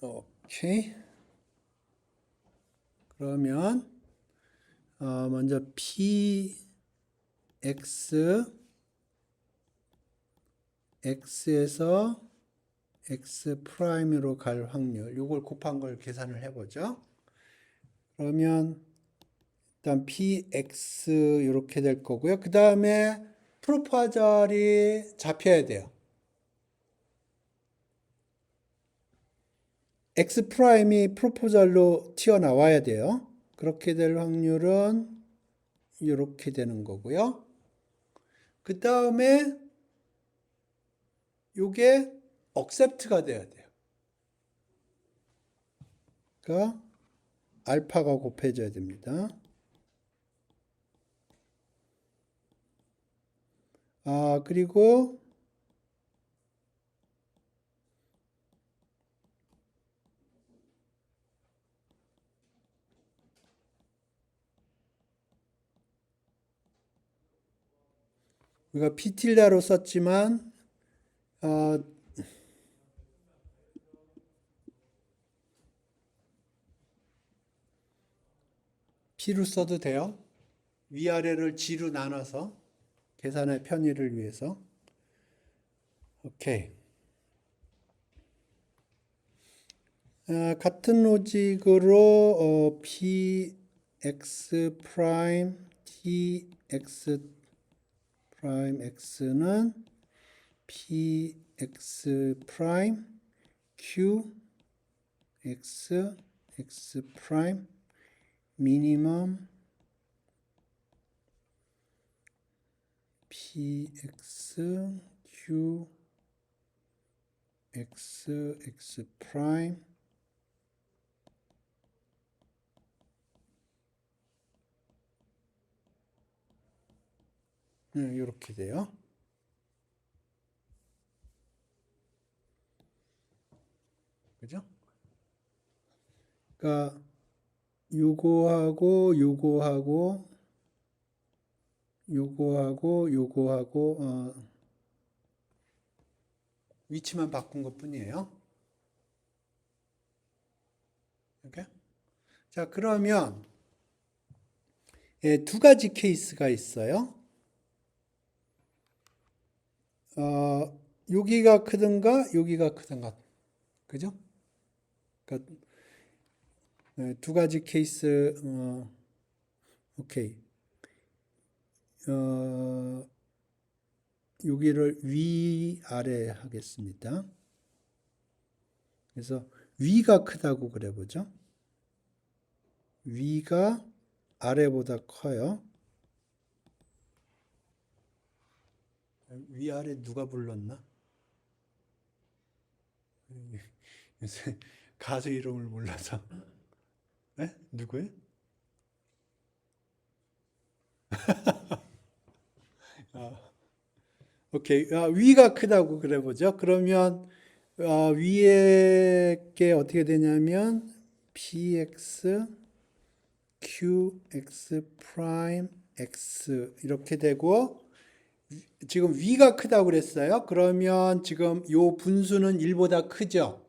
오케이. 그러면 먼저 x에서 x 프라임으로 갈 확률, 이걸 곱한 걸 계산을 해보죠. 그러면 일단 px 이렇게 될 거고요. 그 다음에 프로포절이 잡혀야 돼요. x 프라임이 프로포절로 튀어나와야 돼요. 그렇게 될 확률은 이렇게 되는 거고요. 그 다음에 이게 accept가 돼야 돼요. 그러니까 알파가 곱해져야 됩니다. 그리고 우리가 P틸다로 썼지만 P로 써도 돼요. 위아래를 G로 나눠서 계산의 편의를 위해서. 오케이. 같은 로직으로 Px 프라임 Tx 프라임 x는 Px 프라임 Q x x 프라임 미니멈 Px Q x x 프라임 이렇게 돼요. 그죠? 그러니까 요거하고 위치만 바꾼 것뿐이에요. 이렇게. 자, 그러면 두 가지 케이스가 있어요. 여기가 크든가 여기가 크든가. 그죠? 그러니까 두 가지 케이스. 오케이. 여기를 위아래 하겠습니다. 그래서 위가 크다고 그래 보죠. 위가 아래보다 커요. 위아래 누가 불렀나? 요새 가수 이름을 몰라서. 네? 누구예요? 오케이. 위가 크다고 그래 보죠. 그러면 위에 게 어떻게 되냐면 px qx 프라임 x 이렇게 되고 지금 위가 크다고 그랬어요. 그러면 지금 요 분수는 1보다 크죠.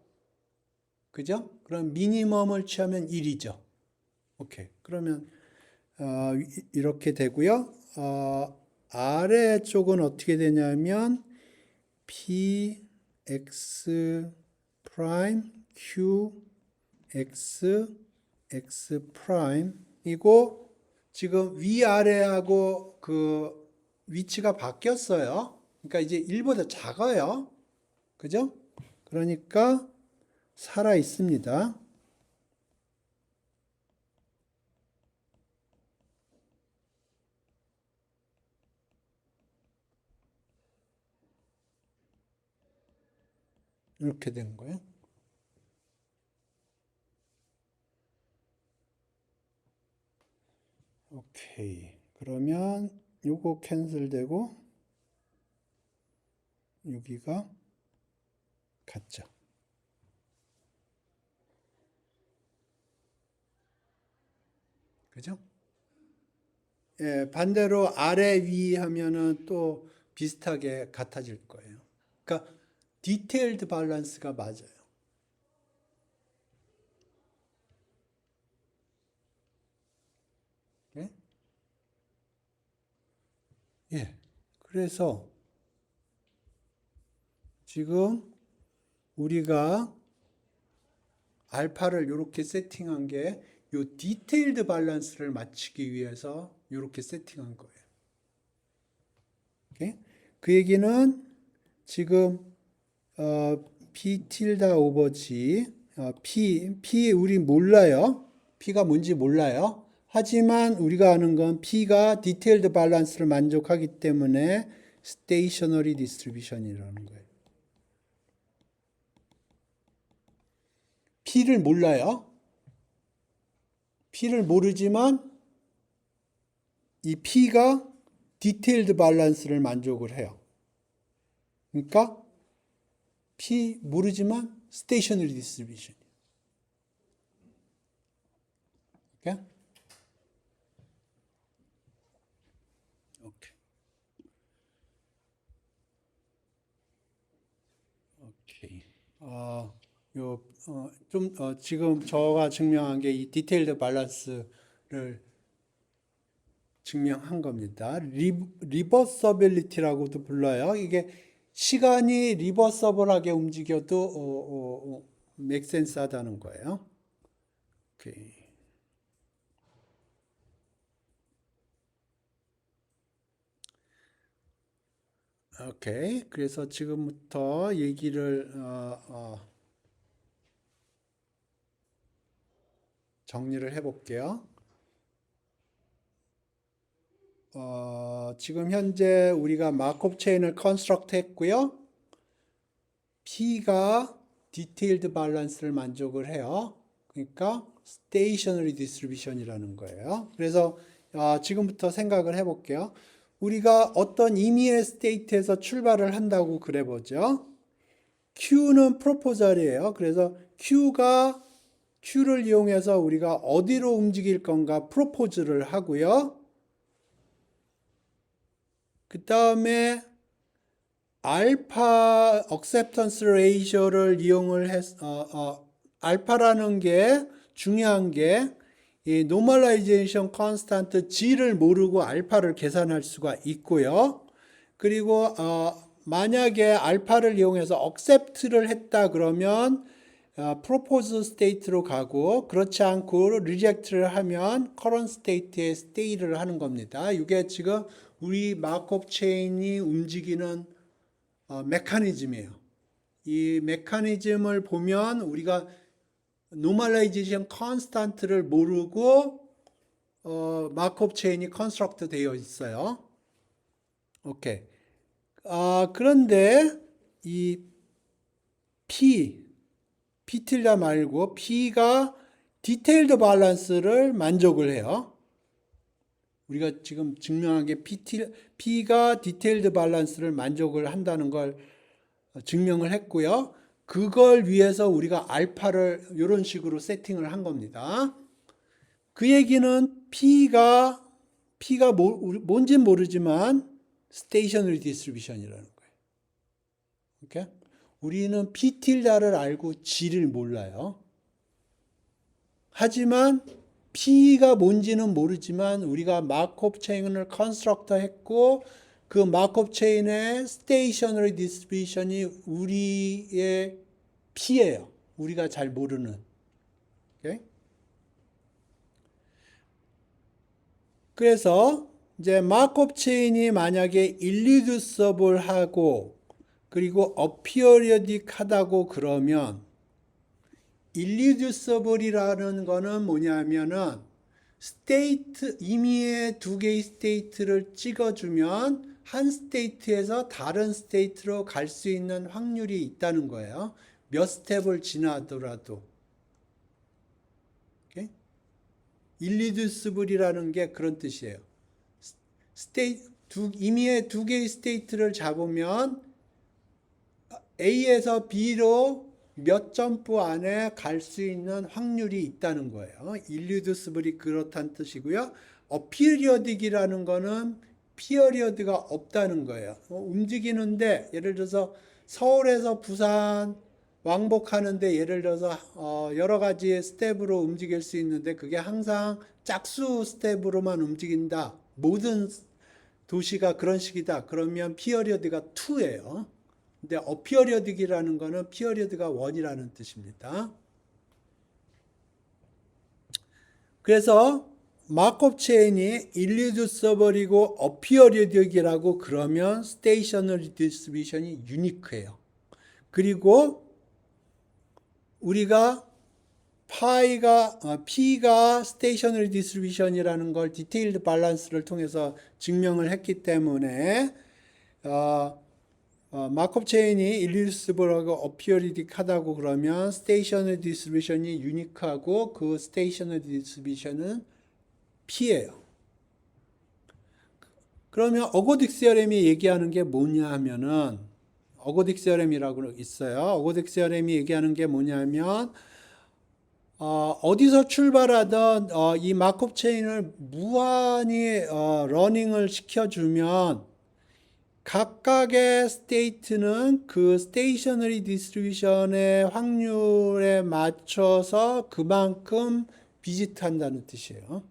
그죠? 그럼 미니멈을 취하면 1이죠. 오케이. 그러면 이렇게 되고요. 아래쪽은 어떻게 되냐면 px 프라임 q x x 프라임이고 지금 위아래하고 그 위치가 바뀌었어요. 그러니까 이제 1보다 작아요. 그죠? 그러니까 살아 있습니다. 이렇게 된 거예요. 오케이. 그러면 요거 캔슬되고 여기가 같죠. 그죠? 예, 반대로 아래 위 하면은 또 비슷하게 같아질 거예요. 그러니까 디테일드 밸런스가 맞아요. 예? 예. 그래서 지금 우리가 알파를 이렇게 세팅한 게 요 디테일드 밸런스를 맞추기 위해서 이렇게 세팅한 거예요. 오케이? 그 얘기는 지금 P 틸다 오버 G P 우리 몰라요. P가 뭔지 몰라요. 하지만 우리가 아는 건 P가 디테일드 밸런스를 만족하기 때문에 스테이셔너리 디스트리뷰션이라는 거예요. P를 몰라요. P를 모르지만 이 P가 디테일드 밸런스를 만족을 해요. 그러니까 P 모르지만 스테이셔너리 디스트리뷰션. 오케이? 오케이. 오케이. 지금 저가 증명한 게 이 디테일드 밸런스를 증명한 겁니다. 리버서빌리티라고도 불러요. 이게 시간이 리버서블하게 움직여도 맥센스 하다는 거예요. 오케이. 오케이. 그래서 지금부터 얘기를 정리를 해볼게요. 지금 현재 우리가 마크업 체인을 컨스트럭트 했고요. P가 디테일드 밸런스를 만족을 해요. 그러니까 스테이셔너리 디스트리뷰션이라는 거예요. 그래서 지금부터 생각을 해볼게요. 우리가 어떤 임의의 스테이트에서 출발을 한다고 그래보죠. Q는 프로포절이에요. 그래서 Q를 이용해서 우리가 어디로 움직일 건가 프로포즈를 하고요. 그 다음에 알파 억셉턴스 레이셔를 이용을 알파라는 게 중요한 게 이 노멀라이제이션 컨스탄트 G를 모르고 알파를 계산할 수가 있고요. 그리고 만약에 알파를 이용해서 억셉트를 했다 그러면 프로포즈 스테이트로 가고 그렇지 않고 리젝트를 하면 커런트 스테이트에 스테이를 하는 겁니다. 이게 지금 우리 마크업 체인이 움직이는 메커니즘이에요. 이 메커니즘을 보면 우리가 노멀라이제이션 컨스탄트를 모르고 마크업 체인이 컨스트럭트 되어 있어요. 오케이. 그런데 이 P 틀자 말고 P가 디테일드 밸런스를 만족을 해요. 우리가 지금 증명한 게 P가 디테일드 밸런스를 만족을 한다는 걸 증명을 했고요. 그걸 위해서 우리가 알파를 이런 식으로 세팅을 한 겁니다. 그 얘기는 P가 뭔진 모르지만 스테이셔너리 디스트리뷰션이라는 거예요. 오케이? 우리는 P 틸다를 알고 G를 몰라요. 하지만 P가 뭔지는 모르지만 우리가 마크업 체인을 컨스트럭터 했고 그 마크업 체인의 스테이셔너리 디스트리뷰션이 우리의 P예요. 우리가 잘 모르는. 오케이? 그래서 이제 마크업 체인이 만약에 일리듀서블하고 그리고 어피어리어딕하다고 그러면 일리듀서블이라는 거는 뭐냐면은 임의의 두 개의 스테이트를 찍어주면 한 스테이트에서 다른 스테이트로 갈 수 있는 확률이 있다는 거예요. 몇 스텝을 지나더라도. 오케이? 일리듀서블이라는 게 그런 뜻이에요. 임의의 두 개의 스테이트를 잡으면 A에서 B로 몇 점프 안에 갈 수 있는 확률이 있다는 거예요. 일리듀스블이 그렇다는 뜻이고요. 어피리어딕이라는 거는 피어리어드가 없다는 거예요. 움직이는데 예를 들어서 서울에서 부산 왕복하는데 예를 들어서 여러 가지 스텝으로 움직일 수 있는데 그게 항상 짝수 스텝으로만 움직인다. 모든 도시가 그런 식이다. 그러면 피어리어드가 2예요. 근데 어피어리어딕이라는 거는 피어리어드가 1이라는 뜻입니다. 그래서 마크업 체인이 일리듀서블이고 어피어리어딕이라고 그러면 스테이셔너리 디스트리뷰션이 유니크해요. 그리고 우리가 P가 스테이셔너리 디스트리뷰션이라는 걸 디테일드 밸런스를 통해서 증명을 했기 때문에 마크업 체인이 일리듀서블하고 어피어리딕하다고 그러면 스테이셔너리 디스트리뷰션이 유니크하고 그 스테이셔너리 디스트리뷰션은 P예요. 그러면 어거딕 시어렘이 얘기하는 게 뭐냐 하면은 어거딕 시어렘이라고 있어요. 어거딕 시어렘이 얘기하는 게 뭐냐면 어디서 출발하던 이 마크업 체인을 무한히 러닝을 시켜주면 각각의 스테이트는 그 스테이셔너리 디스트리뷰션의 확률에 맞춰서 그만큼 비짓한다는 뜻이에요.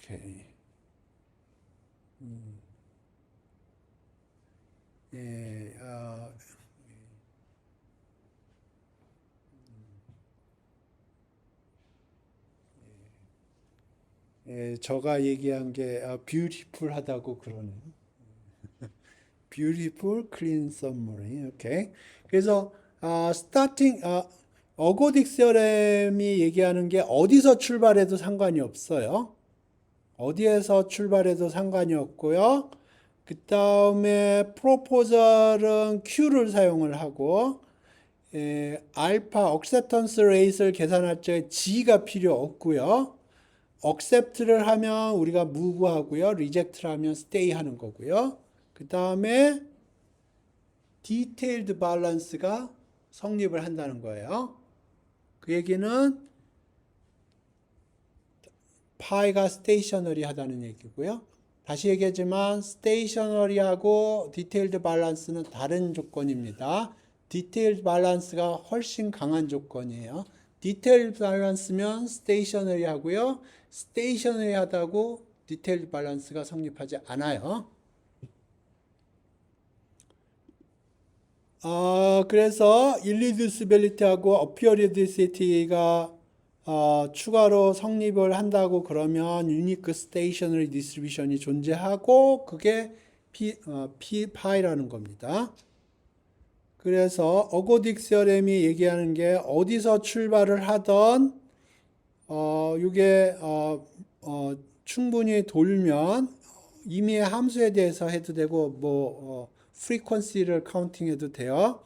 오케이. 예, 예, 저가 얘기한 게 뷰티풀하다고 그러네요. Beautiful, clean submarine. 오케이. 그래서 starting 어고딕 세어렘이 얘기하는 게 어디서 출발해도 상관이 없어요. 어디에서 출발해도 상관이 없고요. 그 다음에 프로포절은 Q를 사용을 하고 알파 억셉턴스 레이스를 계산할 때 G가 필요 없고요. accept를 하면 우리가 move 하고요. reject를 하면 stay 하는 거고요. 그 다음에 detailed balance가 성립을 한다는 거예요. 그 얘기는 파이가 stationary 하다는 얘기고요. 다시 얘기하지만 stationary하고 detailed balance는 다른 조건입니다. detailed balance가 훨씬 강한 조건이에요. detailed balance면 stationary 하고요. stationary 하다고 detailed balance가 성립하지 않아요. 그래서 irreducibility하고 aperiodicity가 추가로 성립을 한다고 그러면 unique stationary distribution이 존재하고 그게 P파이라는 겁니다. 그래서 어고딕 시어렘이 얘기하는 게 어디서 출발을 하던 이게 충분히 돌면 임의의 함수에 대해서 해도 되고 frequency를 카운팅해도 돼요.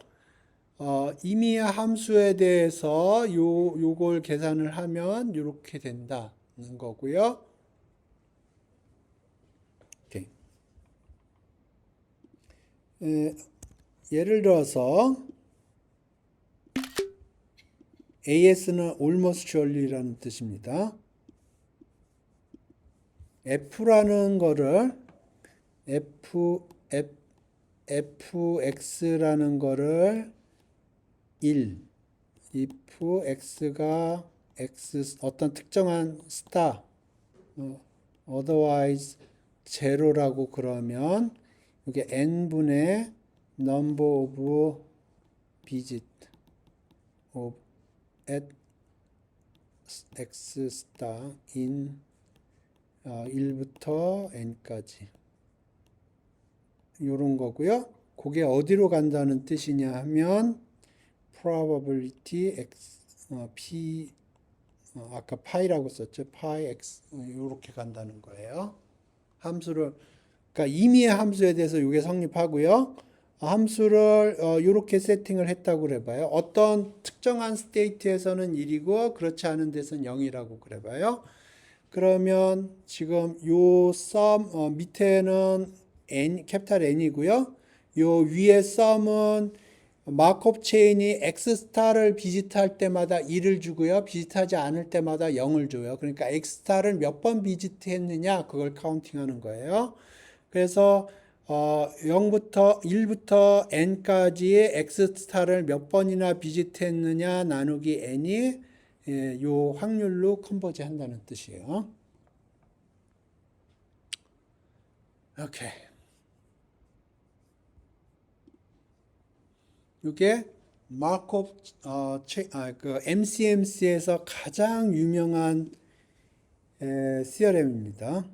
임의의 함수에 대해서 요걸 계산을 하면 이렇게 된다는 거고요. 오케이. 예를 들어서 AS는 almost surely라는 뜻입니다. F라는 거를 fx라는 거를 1 if x가 x 어떤 특정한 스타 otherwise 제로라고 그러면 이게 n분의 number of visit of at x star in 1부터 n까지 요런 거고요. 그게 어디로 간다는 뜻이냐 하면 probability x p 아까 파이라고 썼죠. 파이 x 이렇게 간다는 거예요. 함수를 그러니까 임의의 함수에 대해서 이게 성립하고요. 함수를 이렇게 세팅을 했다고 그래봐요. 어떤 특정한 스테이트에서는 1이고 그렇지 않은 데서는 0이라고 그래봐요. 그러면 지금 요 썸 밑에는 n 캐피탈 n이고요. 요 위에 썸은 마크업 체인이 x 스타를 비짓할 때마다 1을 주고요. 비짓하지 않을 때마다 0을 줘요. 그러니까 x 스타를 몇 번 비짓했느냐 그걸 카운팅하는 거예요. 그래서 0부터 1부터 n까지의 x 스타를 몇 번이나 비짓했느냐 나누기 n이 요 확률로 컨버지 한다는 뜻이에요. 오케이. 이게 마크업 그 MCMC에서 가장 유명한 CRM입니다.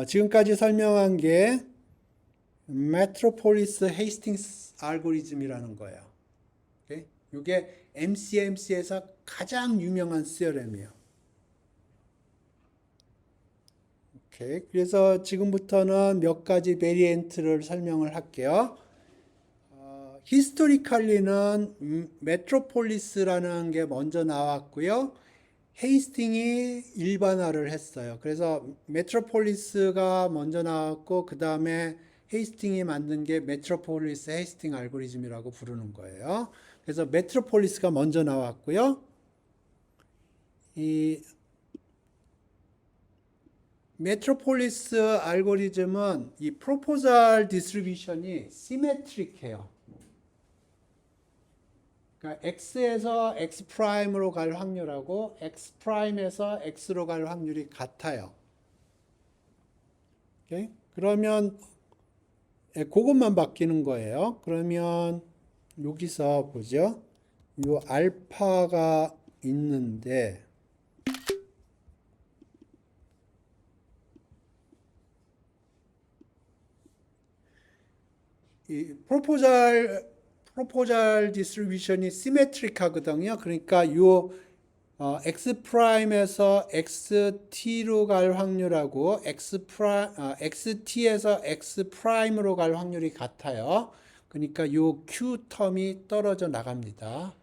지금까지 설명한 게 메트로폴리스 헤이스팅스 알고리즘이라는 거예요. 오케이? 이게 MCMC에서 가장 유명한 CRM이에요. 오케이. 그래서 지금부터는 몇 가지 베리엔트를 설명을 할게요. 히스토리칼리는 메트로폴리스라는 게 먼저 나왔고요. 헤이스팅이 일반화를 했어요. 그래서 메트로폴리스가 먼저 나왔고 그 다음에 헤이스팅이 만든 게 메트로폴리스 헤이스팅 알고리즘이라고 부르는 거예요. 그래서 메트로폴리스가 먼저 나왔고요. 이 메트로폴리스 알고리즘은 이 프로포잘 디스트리뷰션이 시메트릭해요. 그러니까 x에서 x 프라임으로 갈 확률하고 x 프라임에서 x로 갈 확률이 같아요. 오케이? 그러면 그것만 바뀌는 거예요. 그러면 여기서 보죠. 요 알파가 있는데 이 프로포잘 디스트리뷰션이 시메트릭하거든요. 그러니까 요 x 프라임에서 xt로 갈 확률하고 xt에서 x 프라임으로 갈 확률이 같아요. 그러니까 요 q 텀이 떨어져 나갑니다.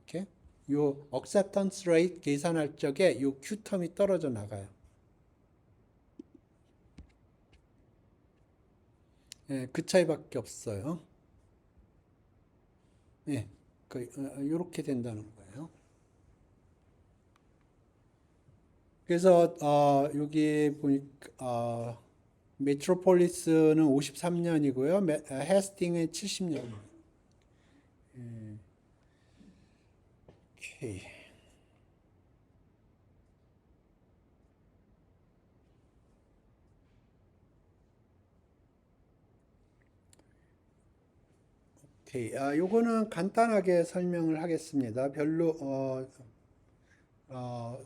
이렇게 요 acceptance rate 계산할 적에 요 q 텀이 떨어져 나가요. 예, 그 차이밖에 없어요. 예, 요렇게 된다는 거예요. 그래서 여기 보니까 메트로폴리스는 53년이고요. 헤스팅은 70년이에요. 오케이. 오케이. 요거는 간단하게 설명을 하겠습니다. 별로 어,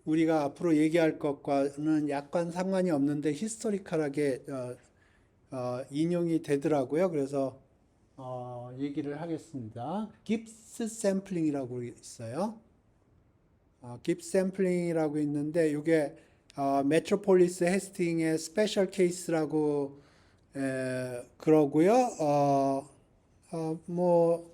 우리가 앞으로 얘기할 것과는 약간 상관이 없는데 히스토리컬하게 인용이 되더라고요. 그래서 얘기를 하겠습니다. 깁스 샘플링이라고 있어요. 깁스 샘플링이라고 있는데 이게 메트로폴리스 헤스팅의 스페셜 케이스라고 그러고요. 뭐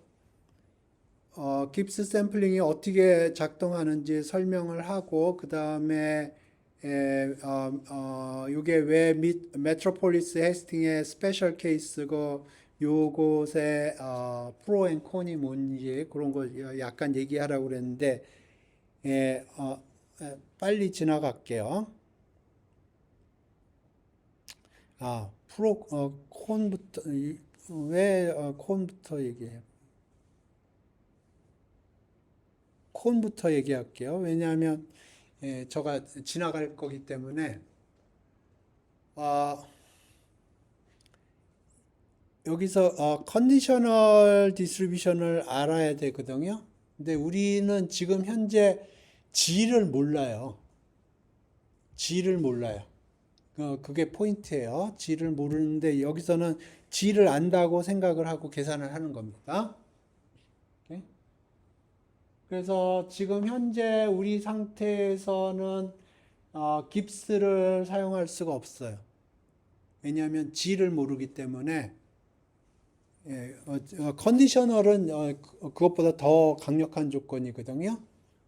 깁스 샘플링이 어떻게 작동하는지 설명을 하고 그 다음에 이게 왜 메트로폴리스 헤스팅의 스페셜 케이스고 요것의 프로 앤 콘이 뭔지 그런 거 약간 얘기하라고 그랬는데 빨리 지나갈게요. 콘부터 왜 콘부터 얘기해요? 콘부터 얘기할게요. 왜냐하면 저가 지나갈 거기 때문에 여기서 컨디셔널 디스트리뷰션을 알아야 되거든요. 근데 우리는 지금 현재 G를 몰라요. G를 몰라요. 그게 포인트예요. G를 모르는데 여기서는 G를 안다고 생각을 하고 계산을 하는 겁니다. 오케이? 그래서 지금 현재 우리 상태에서는 깁스를 사용할 수가 없어요. 왜냐하면 G를 모르기 때문에 컨디셔널은 그것보다 더 강력한 조건이거든요.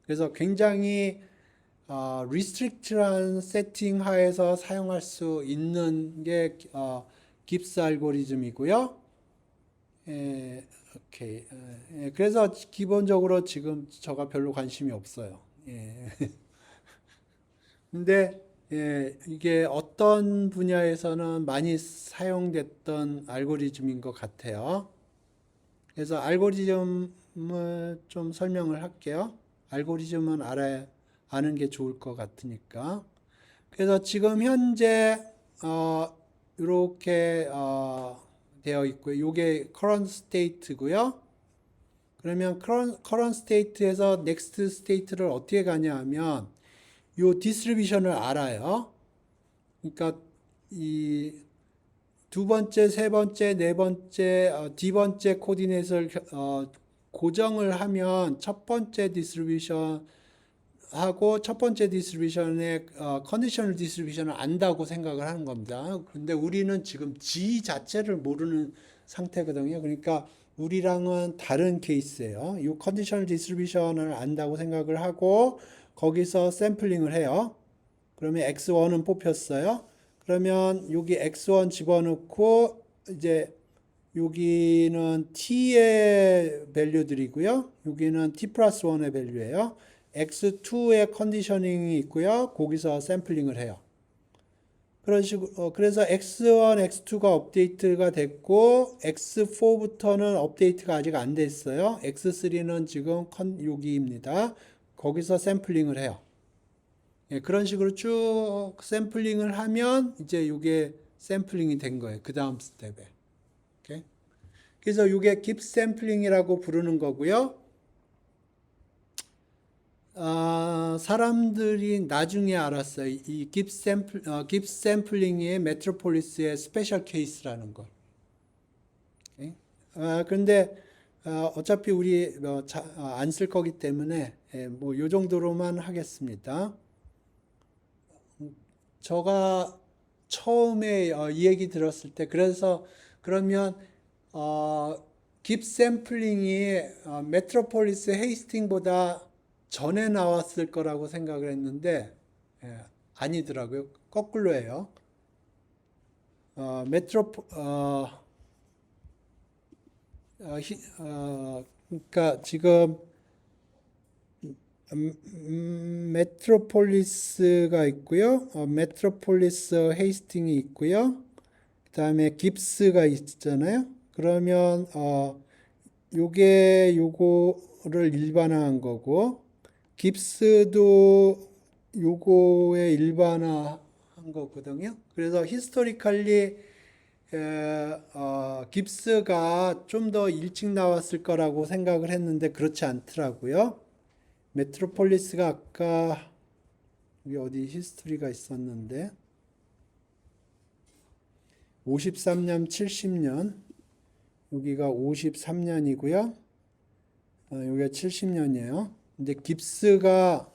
그래서 굉장히 리스트릭트한 세팅 하에서 사용할 수 있는 게 깁스 알고리즘이고요. 오케이. 그래서 기본적으로 지금 저가 별로 관심이 없어요. 근데 이게 어떤 분야에서는 많이 사용됐던 알고리즘인 것 같아요. 그래서 알고리즘을 좀 설명을 할게요. 알고리즘은 아는 게 좋을 것 같으니까. 그래서 지금 현재 이렇게 되어 있고요. 이게 current state고요. 그러면 current state에서 next state를 어떻게 가냐 하면 이 디스트리뷰션을 알아요. 그러니까 이 두 번째, 세 번째, 네 번째, D 번째 코디네이트를 고정을 하면 첫 번째 디스트리뷰션을 하고 첫 번째 디스트리뷰션의 컨디셔널 디스트리뷰션을 안다고 생각을 하는 겁니다. 근데 우리는 지금 G 자체를 모르는 상태거든요. 그러니까 우리랑은 다른 케이스예요. 이 컨디셔널 디스트리뷰션을 안다고 생각을 하고 거기서 샘플링을 해요. 그러면 X1은 뽑혔어요. 그러면 여기 X1 집어넣고 이제 여기는 t의 밸류들이고요. 여기는 t 플러스 1의 밸류예요. x2의 컨디셔닝이 있고요. 거기서 샘플링을 해요. 그런 식으로 그래서 x1, x2가 업데이트가 됐고 x4부터는 업데이트가 아직 안 됐어요. x3는 지금 여기입니다. 거기서 샘플링을 해요. 예, 그런 식으로 쭉 샘플링을 하면 이제 이게 샘플링이 된 거예요. 그 다음 스텝에. 오케이? 그래서 이게 깁 샘플링이라고 부르는 거고요. 사람들이 나중에 알았어요. 이 깁 샘플링이 메트로폴리스의 스페셜 케이스라는 걸. 오케이? 그런데 어차피 우리 안 쓸 거기 때문에 뭐요 정도로만 하겠습니다. 제가 처음에 이 얘기 들었을 때 그래서 그러면 깁 샘플링이 메트로폴리스 헤이스팅보다 전에 나왔을 거라고 생각을 했는데 아니더라고요. 거꾸로예요. 어, 메트로 그러니까 지금 메트로폴리스가 있고요. 메트로폴리스 헤이스팅이 있고요. 그 다음에 깁스가 있잖아요. 그러면 요게 요거를 일반화한 거고 깁스도 요거의 일반화한 거거든요. 그래서 히스토리컬리 깁스가 좀 더 일찍 나왔을 거라고 생각을 했는데 그렇지 않더라고요. 메트로폴리스가 아까 여기 어디 히스토리가 있었는데 53년, 70년 여기가 53년이고요. 여기가 70년이에요. 근데 깁스가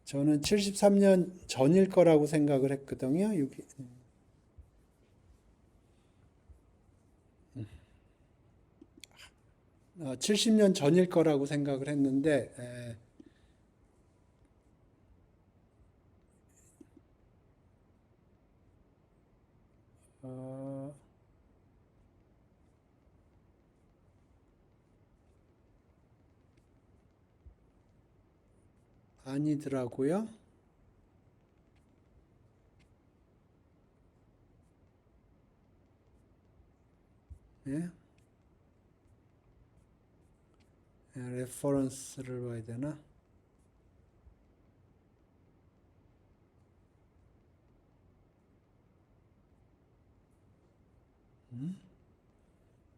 저는 73년 전일 거라고 생각을 했거든요. 여기 70년 전일 거라고 생각을 했는데 어, 아니더라고요. 예? 레퍼런스를 봐야 되나?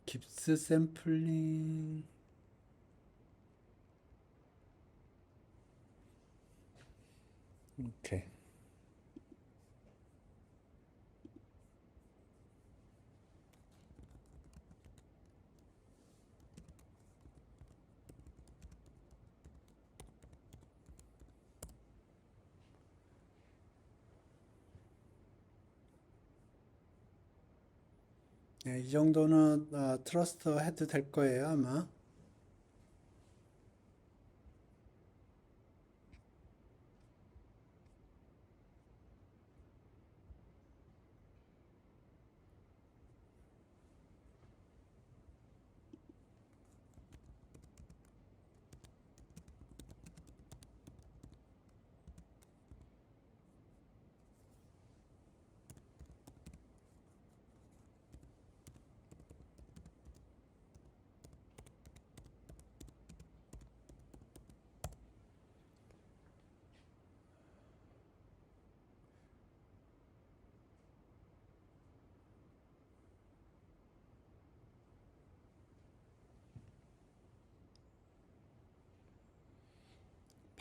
깁스 샘플링 오케이. '이 정도는 트러스트 해도 될 거예요, 아마.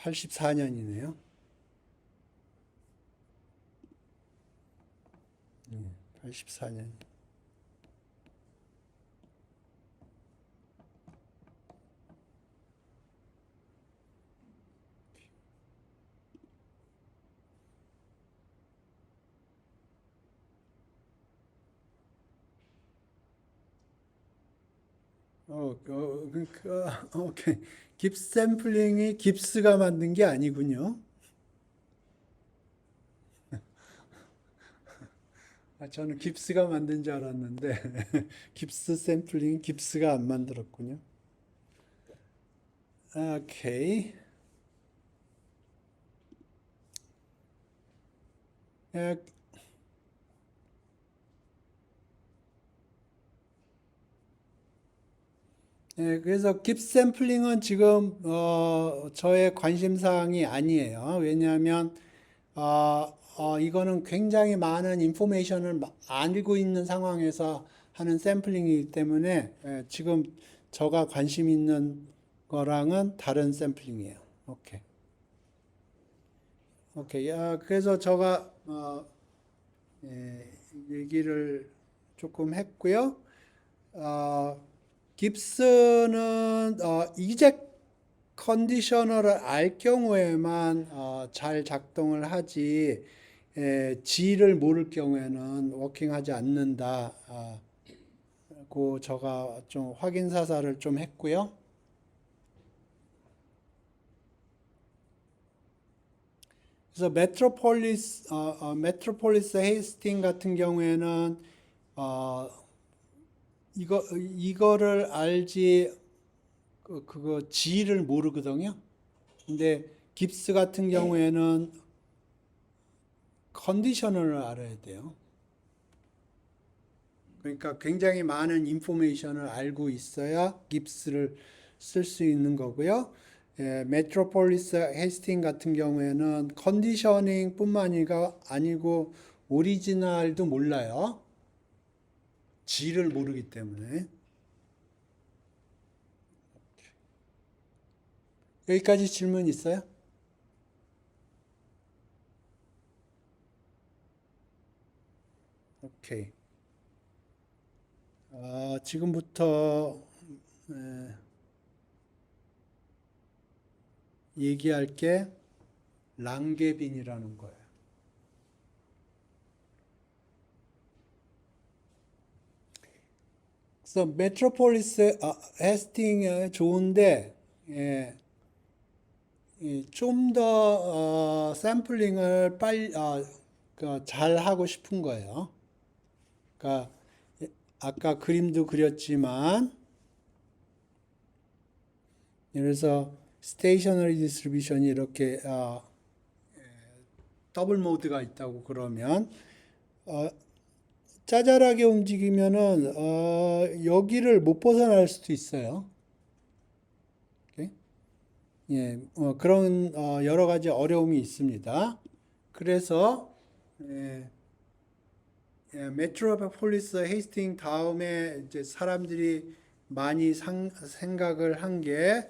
84년이네요. 84년. 오케이. 깁스 샘플링이 깁스가 만든 게 아니군요. 저는 깁스가 만든 줄 알았는데 깁스 샘플링 깁스가 안 만들었군요. 오케이. 예, 그래서 깁스 샘플링은 지금 저의 관심 사항이 아니에요. 왜냐하면 이거는 굉장히 많은 인포메이션을 알고 있는 상황에서 하는 샘플링이기 때문에 지금 저가 관심 있는 거랑은 다른 샘플링이에요. 오케이. 오케이. 그래서 저가 얘기를 조금 했고요. 어, 깁스는 이젝 컨디셔너를 알 경우에만 잘 작동을 하지 G를 모를 경우에는 워킹하지 않는다. 그 제가 좀 확인 사살을 좀 했고요. 그래서 메트로폴리스 헤이스팅 같은 경우에는 어, 이거를 알지 그거 G를 모르거든요. 근데 깁스 같은 경우에는 컨디셔너를 알아야 돼요. 그러니까 굉장히 많은 인포메이션을 알고 있어야 깁스를 쓸 수 있는 거고요. 메트로폴리스 헤스팅 같은 경우에는 컨디셔닝 뿐만 아니고 오리지널도 몰라요. G를 모르기 때문에. 여기까지 질문 있어요? 오케이. 지금부터 얘기할 게 랑게빈이라는 거예요. 그래서 메트로폴리스 헤스팅 좋은데 좀 더 샘플링을 빨리 잘 하고 싶은 거예요. 그러니까 아까 그림도 그렸지만 그래서 스테이셔너리 디스트리뷰션이 이렇게 더블 모드가 있다고 그러면 짜잘하게 움직이면은 여기를 못 벗어날 수도 있어요. 오케이? 예, 그런 여러 가지 어려움이 있습니다. 그래서 메트로폴리스 헤이스팅 다음에 이제 사람들이 많이 생각을 한 게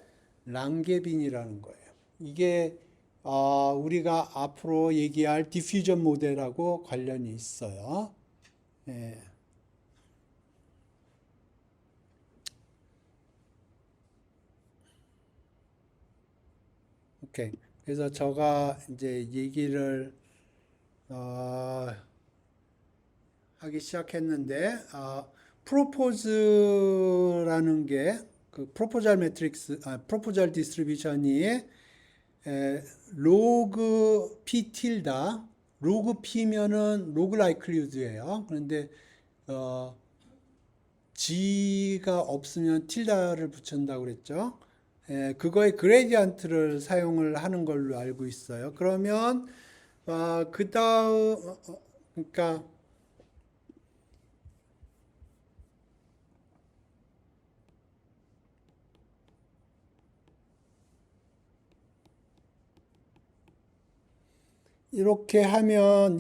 랑게빈이라는 거예요. 이게 우리가 앞으로 얘기할 디퓨전 모델하고 관련이 있어요. 예, 오케이. 그래서 제가 이제 얘기를 어, 하기 시작했는데 프로포즈라는 게 그 프로포잘 매트릭스, 프로포잘 디스트리뷰션이 로그 p 틸다, 로그 p면은 로그 라이클리우드예요. 그런데 어, g가 없으면 틸다를 붙인다고 그랬죠. 그거의 그레디언트를 사용을 하는 걸로 알고 있어요. 그러면 그 다음 그러니까 이렇게 하면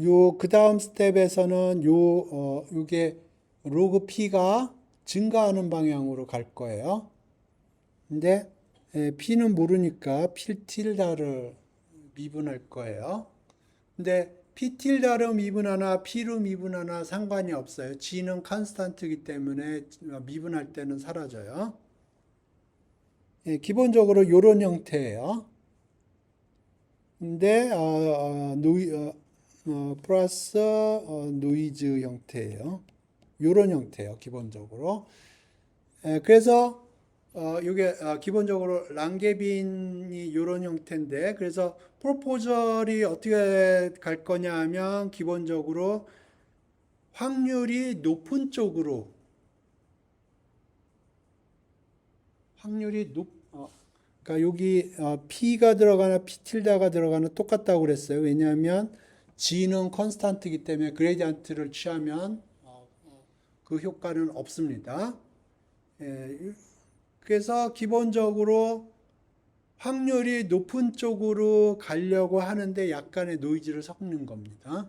요 그 다음 스텝에서는 요게 로그 P가 증가하는 방향으로 갈 거예요. 근데 P는 모르니까 P 틸다를 미분할 거예요. 근데 P 틸다로 미분하나 P로 미분하나 상관이 없어요. G는 컨스탄트이기 때문에 미분할 때는 사라져요. 기본적으로 이런 형태예요. 근데 플러스 노이즈 형태예요. 이런 형태예요, 기본적으로. 그래서 이게 기본적으로 랑게빈이 이런 형태인데, 그래서 프로포절이 어떻게 갈 거냐 하면 기본적으로 확률이 높은 쪽으로 그러니까 여기 P가 들어가나 P 틸다가 들어가나 똑같다고 그랬어요. 왜냐하면 G는 컨스탄트이기 때문에 그레디언트를 취하면 그 효과는 없습니다. 그래서 기본적으로 확률이 높은 쪽으로 가려고 하는데 약간의 노이즈를 섞는 겁니다.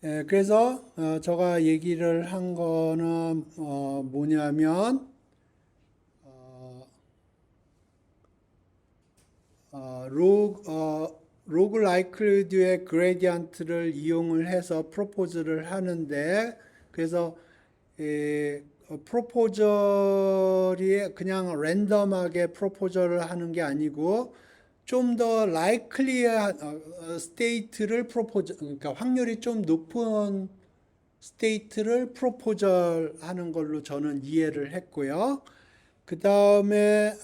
그래서 제가 얘기를 한 거는 뭐냐면 로그 라이클리드의 그레디언트를 이용을 해서 프로포즈를 하는데, 그래서 프로포절이 그냥 랜덤하게 프로포절을 하는 게 아니고 좀 더 라이클리한 스테이트를 그러니까 확률이 좀 높은 스테이트를 프로포절 하는 걸로 저는 이해를 했고요. 그 다음에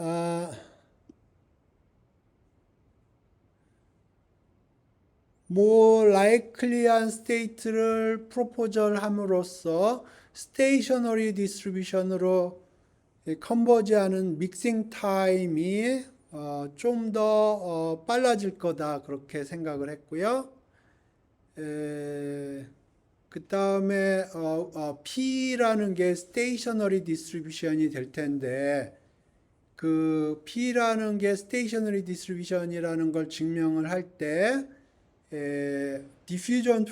뭐 라이클리한 스테이트를 프로포절 함으로써 스테이셔너리 디스트리뷰션으로 컨버지하는 믹싱 타임이 좀 더 빨라질 거다 그렇게 생각을 했고요. 그 다음에 P라는 게 스테이셔너리 디스트리뷰션이 될 텐데, 그 P라는 게 스테이셔너리 디스트리뷰션이라는 걸 증명을 할때 디퓨전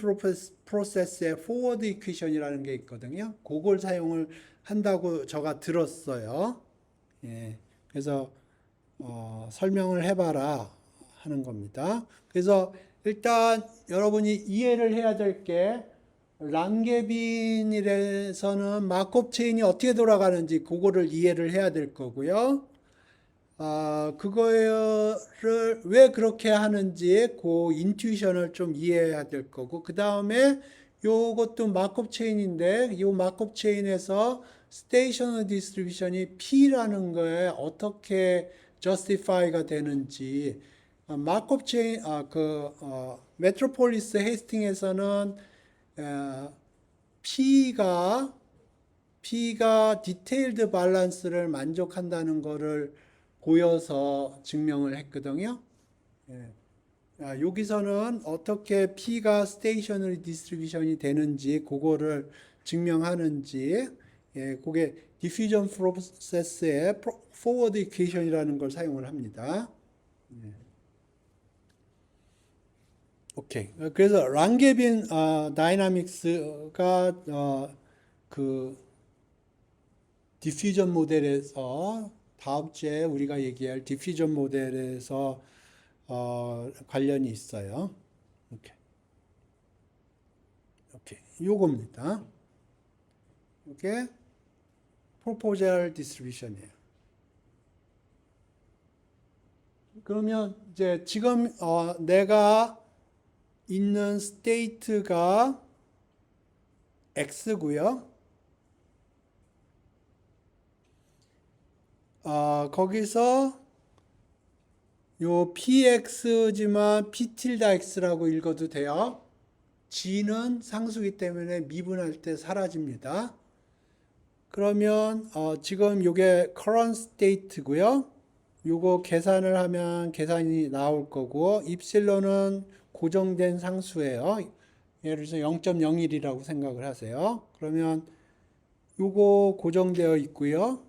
프로세스의 포워드 이퀘이션이라는 게 있거든요. 그걸 사용을 한다고 제가 들었어요. 그래서 설명을 해봐라 하는 겁니다. 그래서 일단 여러분이 이해를 해야 될 게 랑게빈이라서는 마콥 체인이 어떻게 돌아가는지 그거를 이해를 해야 될 거고요. 그거를 왜 그렇게 하는지 그 인투이션을 좀 이해해야 될 거고, 그 다음에 요것도 마콥 체인인데 요 마콥 체인에서 스테이셔너 디스트리뷰션이 P라는 거에 어떻게 justify가 되는지, 마콥 체인 메트로폴리스 헤이스팅에서는 P가 디테일드 밸런스를 만족한다는 거를 보여서 증명을 했거든요. 여기서는 어떻게 P가 스테이셔너리 디스트리뷰션이 되는지 그거를 증명하는지, 그게 디퓨전 프로세스의 포워드 이퀘이션이라는 걸 사용을 합니다. 오케이. 그래서 랑게빈 다이나믹스가 그 디퓨전 모델에서 다음 주에 우리가 얘기할 디퓨전 모델에서 관련이 있어요. 오케이. 요겁니다. 이게 프로포절 디스트리뷰션이에요. 그러면 이제 지금 내가 있는 스테이트가 x고요. 거기서 요 px지만 p tilde x라고 읽어도 돼요. g는 상수기 때문에 미분할 때 사라집니다. 그러면 지금 요게 current state고요. 요거 계산을 하면 계산이 나올 거고, 입실론은 고정된 상수예요. 예를 들어서 0.01이라고 생각을 하세요. 그러면 요거 고정되어 있고요.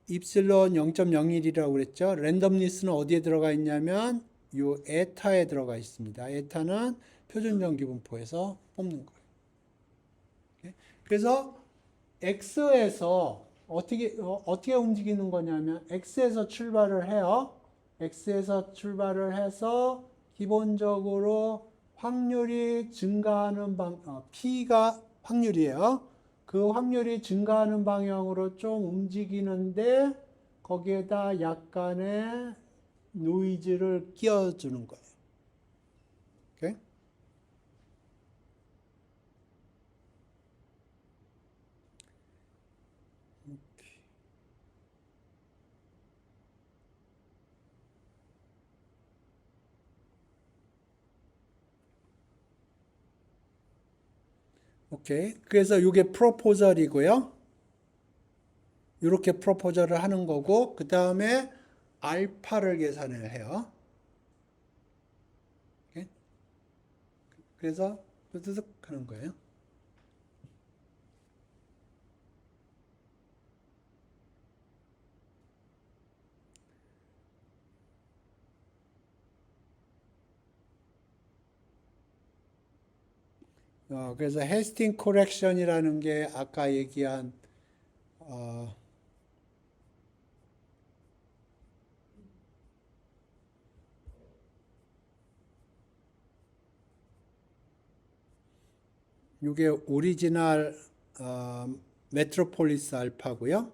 입실론 0.01이라고 그랬죠. 랜덤니스는 어디에 들어가 있냐면 요 에타에 들어가 있습니다. 에타는 표준정기분포에서 뽑는 거예요. 그래서 x에서 어떻게 움직이는 거냐면 x에서 출발을 해요. x에서 출발을 해서 기본적으로 확률이 증가하는 p가 확률이에요. 그 확률이 증가하는 방향으로 좀 움직이는데 거기에다 약간의 노이즈를 끼워주는 거예요. 오케이? 오케이. 그래서 이게 프로포절이고요. 이렇게 프로포절을 하는 거고, 그 다음에 알파를 계산을 해요. 오케이? 그래서 뚜드득 하는 거예요. 그래서 헤스팅 코렉션이라는 게 아까 얘기한 어, 이게 오리지널 메트로폴리스 알파고요.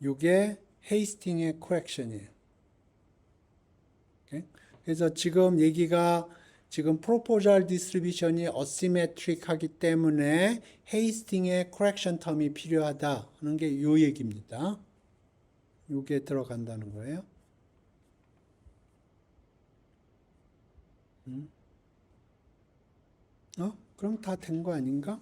이게 헤이스팅의 코렉션이에요. 오케이? 그래서 지금 얘기가 지금 프로포절 디스트리뷰션이 어시메트릭하기 때문에 헤이스팅의 코렉션 텀이 필요하다 하는 게 이 얘기입니다. 이게 들어간다는 거예요. 그럼 다 된 거 아닌가?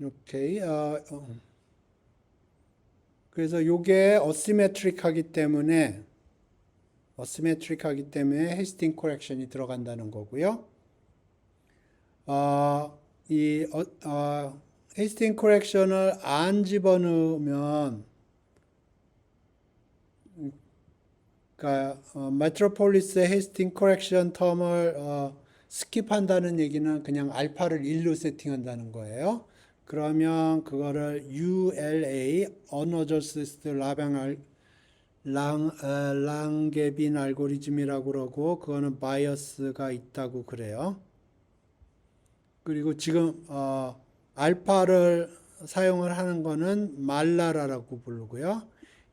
오케이. 그래서 이게 어시메트릭하기 때문에 헤스팅 코렉션이 들어간다는 거고요. 이 헤스팅 코렉션을 안 집어넣으면, 그러니까 메트로폴리스 헤스팅 코렉션 텀을 스킵한다는 얘기는 그냥 알파를 1로 세팅한다는 거예요. 그러면 그거를 ULA Unadjusted 랑게빈 알고리즘이라고 그러고, 그거는 바이어스가 있다고 그래요. 그리고 지금 알파를 사용을 하는 거는 말라라라고 부르고요.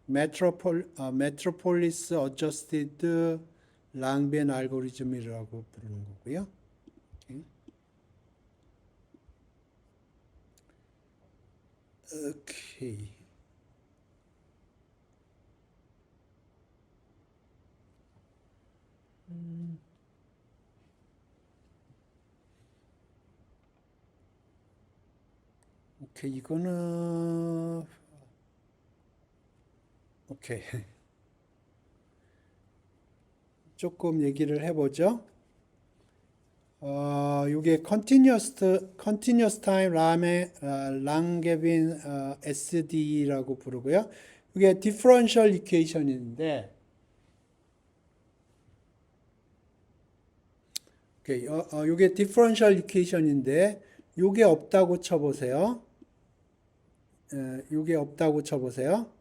메트로폴리스 어저스티드 랑벤 알고리즘이라고 부르는 거고요. 오케이. 오케이, 이거는 오케이. 조금 얘기를 해보죠. 이게 continuous time 랑게빈 SD라고 부르고요. 이게 differential equation인데, 오케이, 이게 differential equation인데, 이게 없다고 쳐보세요. 이게 없다고 쳐보세요.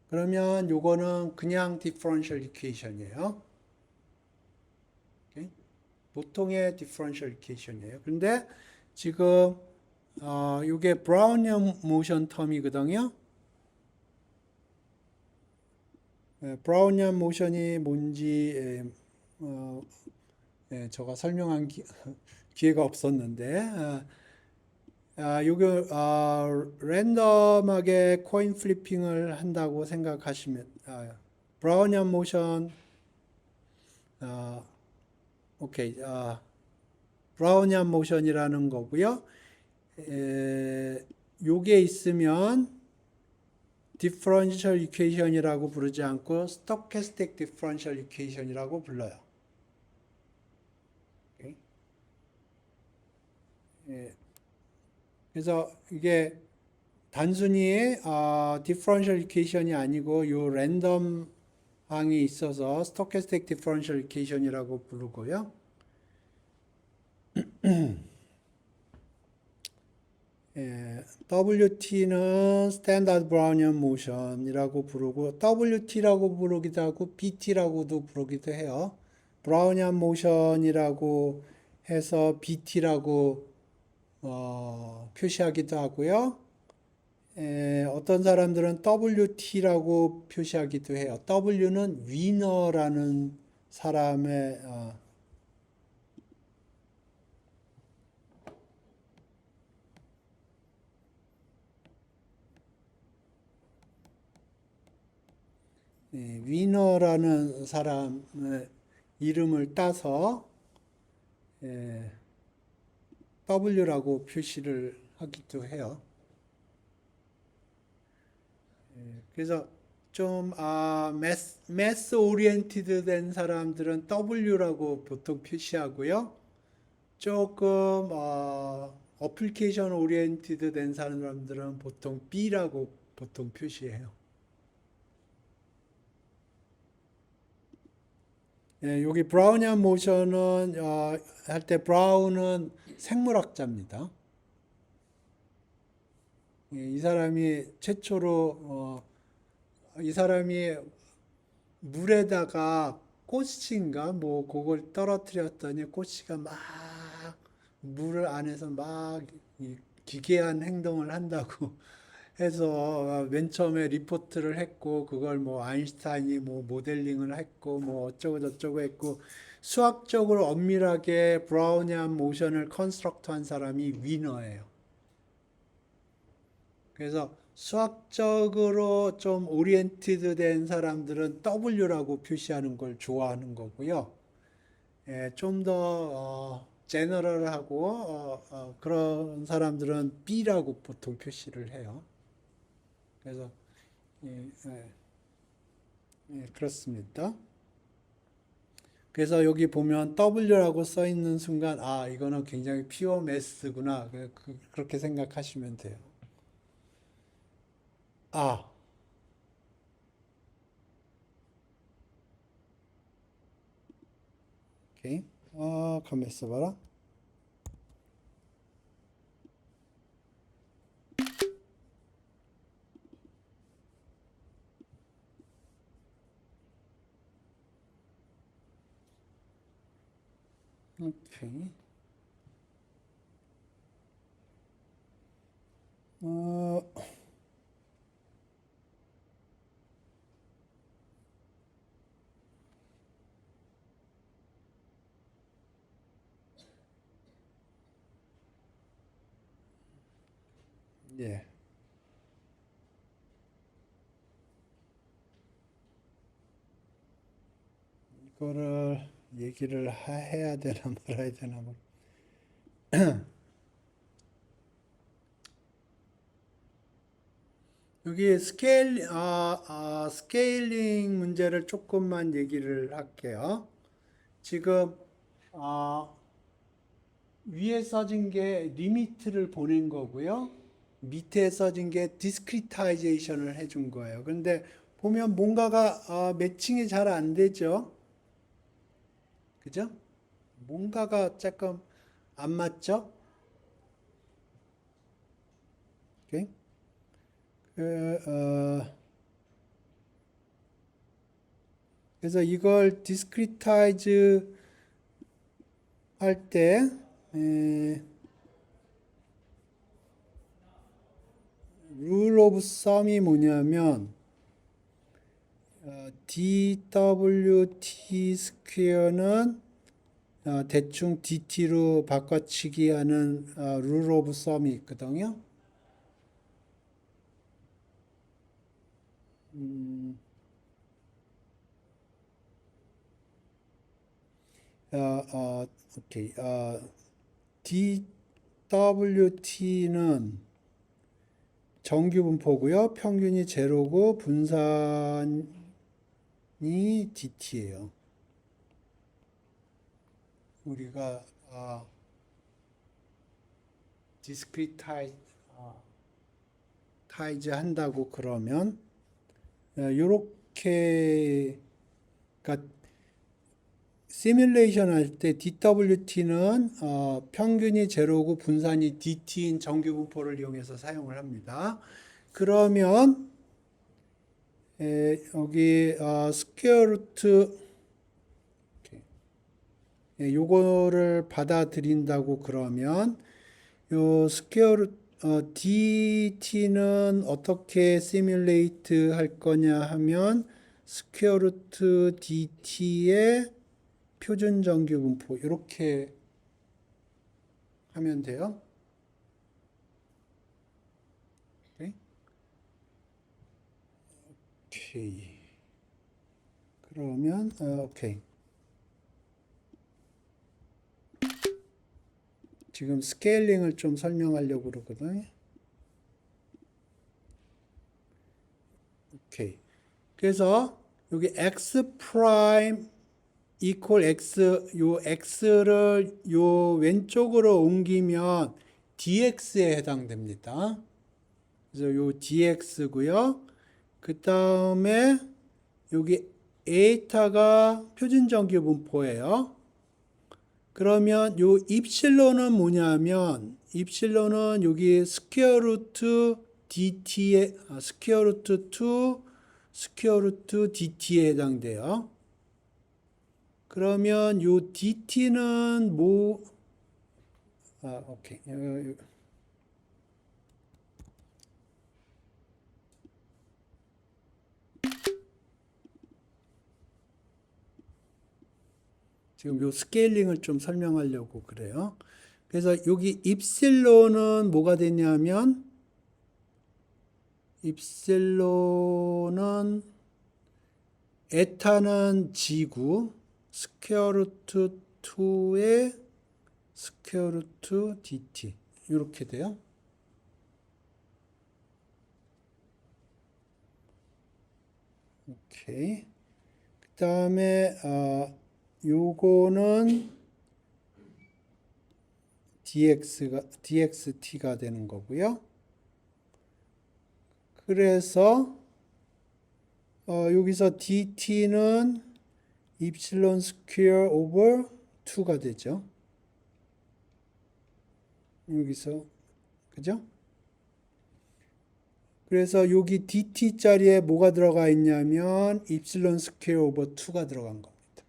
그러면 요거는 그냥 differential equation이에요. 오케이? 보통의 differential equation이에요. 근데 지금 이게 브라운형 모션 텀이거든요. 브라운형 모션이 뭔지 제가 설명한 기회가 없었는데 요거 랜덤하게 코인 플리핑을 한다고 생각하시면 브라운형 모션 오케이 브라운형 모션이라는 거고요. 요게 있으면 differential equation이라고 부르지 않고 stochastic differential equation이라고 불러요. 오케이? 그래서 이게 단순히 differential equation이 아니고 요 랜덤 항이 있어서 stochastic differential equation이라고 부르고요. WT는 Standard Brownian Motion이라고 부르고 WT라고 부르기도 하고 BT라고도 부르기도 해요. Brownian Motion이라고 해서 BT라고 표시하기도 하고요. 어떤 사람들은 WT라고 표시하기도 해요. W는 위너라는 사람의 위너라는 사람의 이름을 따서 W라고 표시를 하기도 해요. 그래서 좀 매스 오리엔티드 된 사람들은 W라고 보통 표시하고요. 조금 어플리케이션 오리엔티드 된 사람들은 보통 B라고 보통 표시해요. 여기 브라우니안 모션은 할 때 브라운은 생물학자입니다. 이 사람이 최초로 이 사람이 물에다가 꼬치인가 뭐 그걸 떨어뜨렸더니 꼬치가 막 물 안에서 막 기괴한 행동을 한다고 해서 맨 처음에 리포트를 했고 그걸 뭐 아인슈타인이 뭐 모델링을 했고 뭐 어쩌고 저쩌고 했고 수학적으로 엄밀하게 브라우니안 모션을 컨스트럭트한 사람이 위너예요. 그래서 수학적으로 좀 오리엔티드 된 사람들은 W라고 표시하는 걸 좋아하는 거고요. 좀 더 제너럴하고 그런 사람들은 B라고 보통 표시를 해요. 그래서 예, 예, 그렇습니다. 그래서 여기 보면 W라고 써 있는 순간 이거는 굉장히 퓨어 매스구나 그렇게 생각하시면 돼요. 아, 오케이. 가만 있어봐라. 오케이. 어, 예. 이거를 얘기를 해야 되나 말아야 되나 뭐. 여기 스케일링 문제를 조금만 얘기를 할게요. 지금 아, 위에 써진 게 리미트를 보낸 거고요. 밑에 써진 게 디스크리타이제이션을 해준 거예요. 그런데 보면 뭔가가 매칭이 잘 안 되죠. 그죠? 뭔가가 조금 안 맞죠? 오케이? 그, 그래서 이걸 디스크리타이즈 할 때, 룰 오브 썸이 뭐냐면, DWT 스퀘어는 대충 DT로 바꿔치기 하는 룰 오브 썸이 있거든요. 오케이. DWT는 정규 분포고요. 평균이 제로고 분산이 DT예요. 우리가 디스크리타이즈 한다고 그러면 요렇게 그러니까 시뮬레이션 할 때 DWT는 평균이 제로고 분산이 DT인 정규 분포를 이용해서 사용을 합니다. 그러면 여기 스퀘어 루트 요거를 받아들인다고 그러면 요 스퀘어 루트 DT는 어떻게 시뮬레이트 할 거냐 하면 스퀘어 루트 DT의 표준 정규 분포 이렇게 하면 돼요. 오케이. 그러면 오케이. 지금 스케일링을 좀 설명하려고 그러거든요. 오케이. 그래서 여기 x 프라임 이퀄 x 요 x를 요 왼쪽으로 옮기면 dx에 해당됩니다. 그래서 요 dx고요. 그 다음에 여기 에타가 표준정규 분포예요. 그러면 요 입실론은 뭐냐면 입실론은 여기 스퀘어 루트 dt에 스퀘어 루트 2 스퀘어 루트 dt에 해당돼요. 그러면 요 dt는 뭐 오케이. 지금 요 스케일링을 좀 설명하려고 그래요. 그래서 여기 입실론은 뭐가 되냐면 입실론은 에타는 G고 스퀘어 루트 2의 스퀘어 루트 dt 이렇게 돼요. 오케이. 그 다음에 요거는 dxt가 되는 거고요. 그래서 여기서 dt는 입실론 스퀘어 오버 2가 되죠. 여기서 그죠? 그래서 여기 dt 자리에 뭐가 들어가 있냐면 입실론 스퀘어 오버 2가 들어간 겁니다.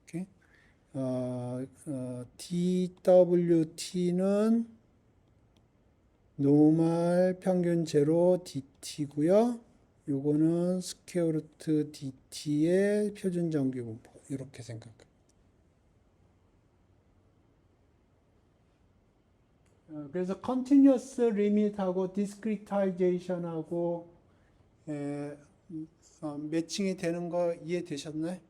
오케이? dwt는 노멀 평균 제로 dt고요. 요거는 스퀘어 루트 dt의 표준 정규 분포 이렇게 생각합니다. 그래서 continuous limit하고 discretization하고 매칭이 되는 거 이해되셨나요?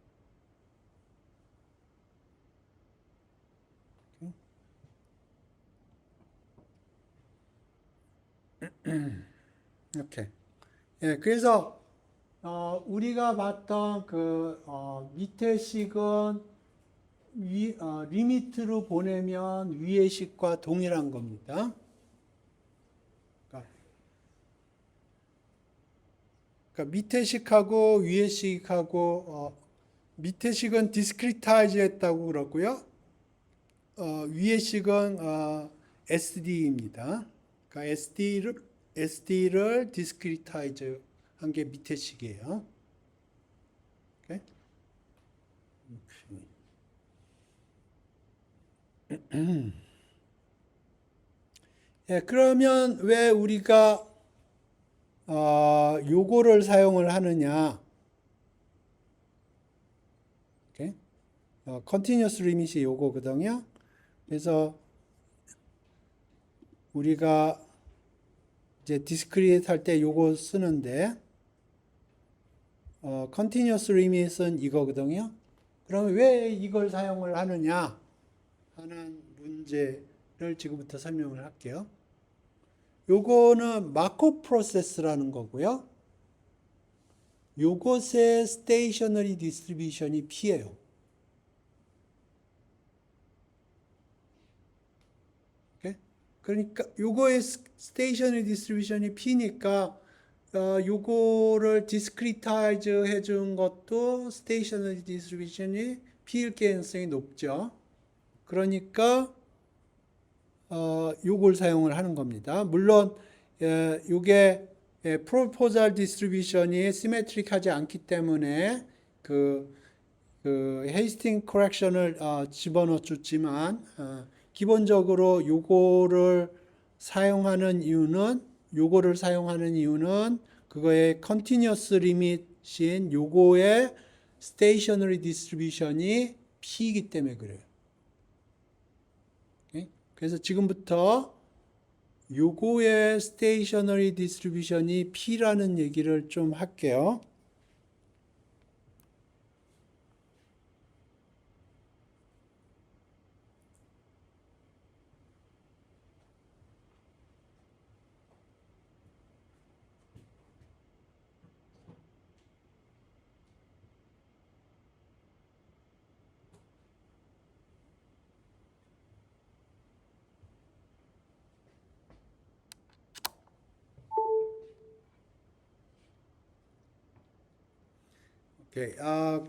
이렇게. 그래서 우리가 봤던 그 밑에 식은 리미트로 보내면 위의 식과 동일한 겁니다. 그러니까 밑에 식하고 위의 식하고 밑에 식은 디스크리타이즈 했다고 그러고요. 위의 식은 SD입니다. 그러니까 SD를 디스크리타이즈 한 게 밑에 식이에요. 오케이? 그러면 왜 우리가 요거를 사용을 하느냐? 오케이? 컨티뉴어스 리밋이 요거거든요. 그래서 우리가 이제 디스크리트 할 때 요거 쓰는데 컨티뉴어스 리밋은 이거거든요. 그러면 왜 이걸 사용을 하느냐 하는 문제를 지금부터 설명을 할게요. 요거는 마코브 프로세스라는 거고요. 요것의 스테이셔너리 디스트리뷰션이 P예요. 그러니까 요거의 스테이셔너리 디스트리뷰션이 P니까 요거를 디스크리타이즈 해준 것도 스테이셔너리 디스트리뷰션이 P일 가능성이 높죠. 그러니까 요걸 사용을 하는 겁니다. 물론 요게 프로포잘 디스트리뷰션이 시메트릭하지 않기 때문에 그 헤이스팅 커렉션을 집어넣어 줬지만 기본적으로 요거를 사용하는 이유는 그거의 컨티뉴어스 리밋인 요거의 스테이셔너리 디스트리뷰션이 P이기 때문에 그래요. 오케이? 그래서 지금부터 요거의 스테이셔너리 디스트리뷰션이 P라는 얘기를 좀 할게요. 오케이.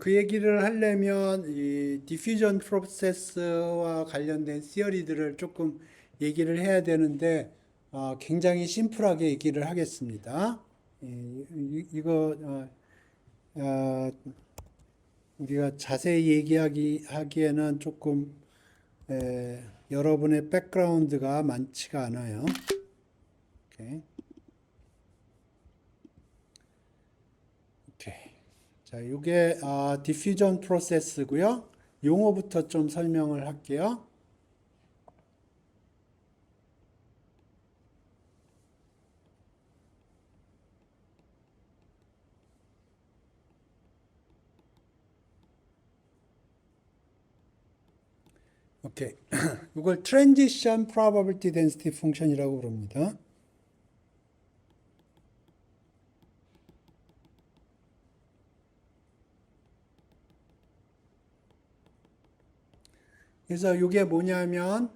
그 얘기를 하려면 이 디퓨전 프로세스와 관련된 시어리들을 조금 얘기를 해야 되는데 굉장히 심플하게 얘기를 하겠습니다. 이거 우리가 자세히 하기에는 조금 여러분의 백그라운드가 많지가 않아요. 오케이. 오케이. 자, 이게 디퓨전 프로세스고요. 용어부터 좀 설명을 할게요. 오케이. 이걸 Transition Probability Density Function이라고 부릅니다. 그래서 이게 뭐냐면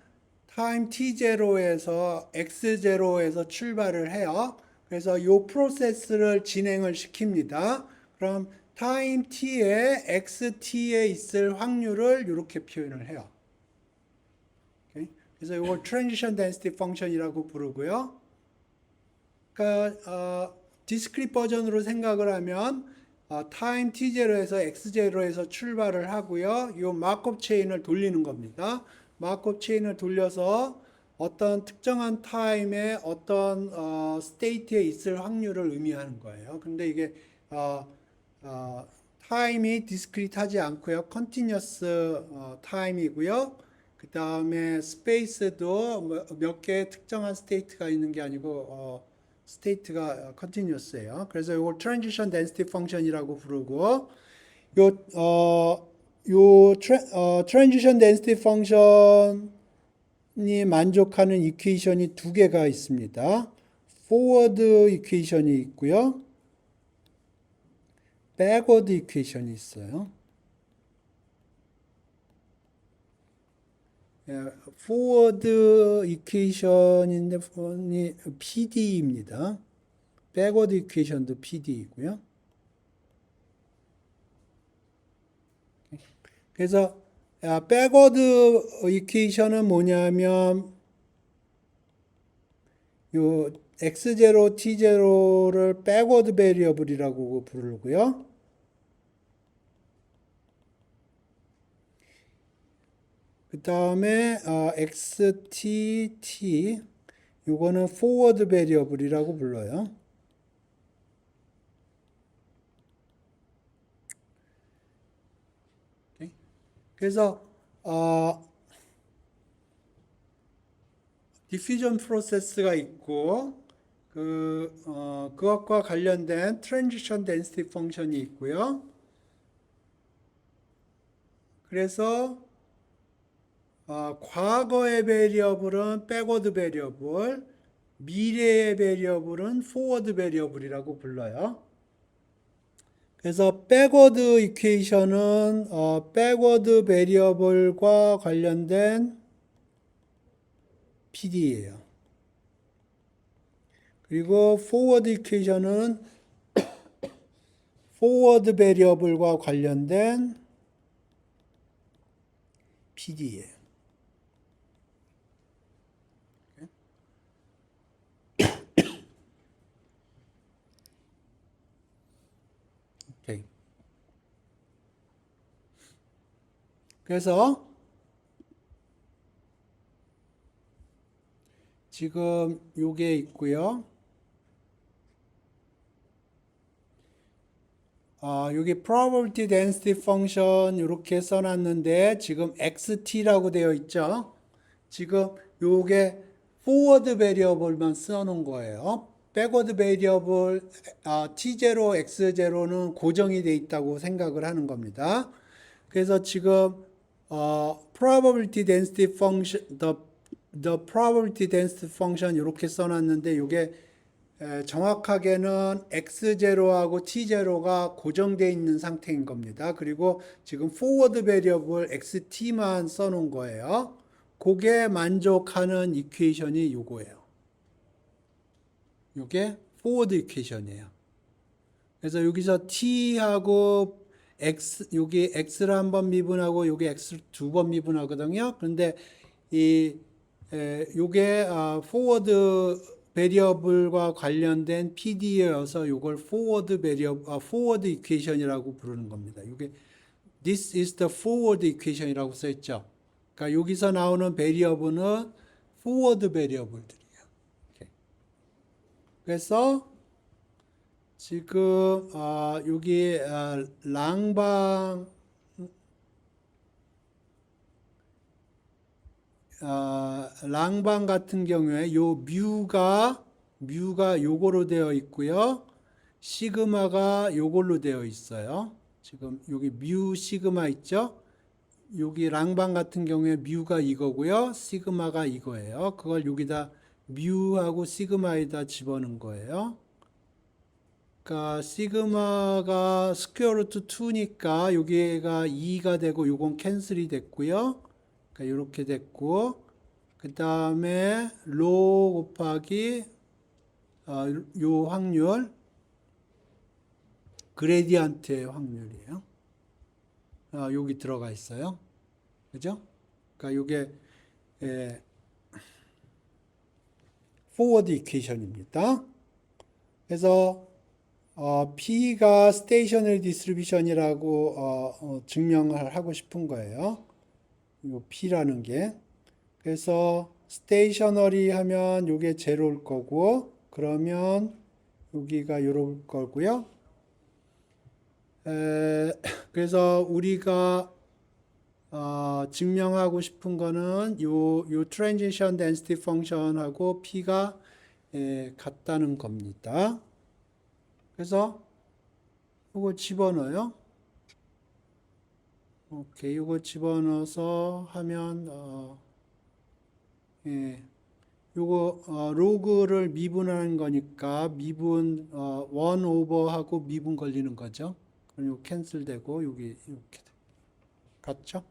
타임 t0에서 x0에서 출발을 해요. 그래서 이 프로세스를 진행을 시킵니다. 그럼 타임 t에 xt에 있을 확률을 이렇게 표현을 해요. 오케이? 그래서 이걸 Transition Density Function이라고 부르고요. 그러니까 디스크릿 버전으로 생각을 하면 타임 t0에서 x0에서 출발을 하고요. 이 마크업 체인을 돌리는 겁니다. 마크업 체인을 돌려서 어떤 특정한 타임에 어떤 스테이트에 있을 확률을 의미하는 거예요. 근데 이게 타임이 디스크릿하지 않고요. 컨티뉴어스 타임이고요. 그 다음에 스페이스도 몇 개의 특정한 스테이트가 있는 게 아니고 스테이트가 컨티뉴어스예요. 그래서 이걸 트랜지션 덴시티 펑션이라고 부르고 트랜지션 덴시티 펑션이 만족하는 이퀘이션이 두 개가 있습니다. 포워드 이퀘이션이 있고요. 백워드 이퀘이션이 있어요. 포워드 이퀘이션인데 PD입니다. 백워드 이퀘이션도 PD이고요. 그래서 백워드 이퀘이션은 뭐냐면 요 x0, t0를 백워드 베리어블이라고 부르고요. 그 다음에 xt, t 요거는 forward variable이라고 불러요. 그래서 디퓨전 프로세스가 있고 그것과 관련된 트랜지션 덴시티 펑션이 있고요. 그래서 과거의 베리어블은 백워드 베리어블, 미래의 베리어블은 포워드 베리어블이라고 불러요. 그래서 백워드 이퀘이션은 백워드 베리어블과 관련된 PD예요. 그리고 forward equation은 forward variable과 관련된 PD예요. 오케이. 그래서 지금 요게 있고요. 여기 probability density function 이렇게 써놨는데 지금 XT라고 되어 있죠. 지금 요게 forward variable만 써놓은 거예요. backward variable T0, X0는 고정이 돼 있다고 생각을 하는 겁니다. 그래서 지금 probability density function, the probability density function 이렇게 써놨는데 이게 정확하게는 X0하고 T0가 고정되어 있는 상태인 겁니다. 그리고 지금 forward variable XT만 써놓은 거예요. 그게 만족하는 이퀘이션이 요거예요. 요게 forward 이퀘이션이에요. 그래서 여기서 T하고 X, 여기 X를 한번 미분하고 여기 X를 두 번 미분하거든요. 그런데 요게 forward 베리어블과 관련된 PD여서 이걸 forward equation이라고 부르는 겁니다. 이게 this is the forward equation이라고 써 있죠. 그러니까 여기서 나오는 베리어블은 forward 베리어블들이에요. 그래서 지금 여기 랑방 랑방 같은 경우에 요 뮤가 요거로 되어 있고요. 시그마가 요걸로 되어 있어요. 지금 여기 뮤 시그마 있죠? 여기 랑방 같은 경우에 뮤가 이거고요. 시그마가 이거예요. 그걸 여기다 뮤하고 시그마에다 집어넣은 거예요. 그러니까 시그마가 스퀘어 루트 2니까 여기가 2가 되고 요건 캔슬이 됐고요. 그러니까 이렇게 됐고 그 다음에 로 곱하기 요 확률 그레디언트의 확률이에요. 여기 들어가 있어요. 그죠? 그러니까 요게 forward equation입니다. 그래서 P가 stationary distribution이라고 증명을 하고 싶은 거예요. 요 P라는 게. 그래서 stationary 하면 요게 제로일 거고, 그러면 여기가 요럴 거고요. 그래서 우리가 증명하고 싶은 거는 요 transition density function하고 P가 같다는 겁니다. 그래서 이거 집어넣어요. 오케이, 이거 집어넣어서 하면 요거 로그를 미분하는 거니까 미분 1 오버하고 미분 걸리는 거죠. 그럼 요 캔슬되고 여기 이렇게 같죠?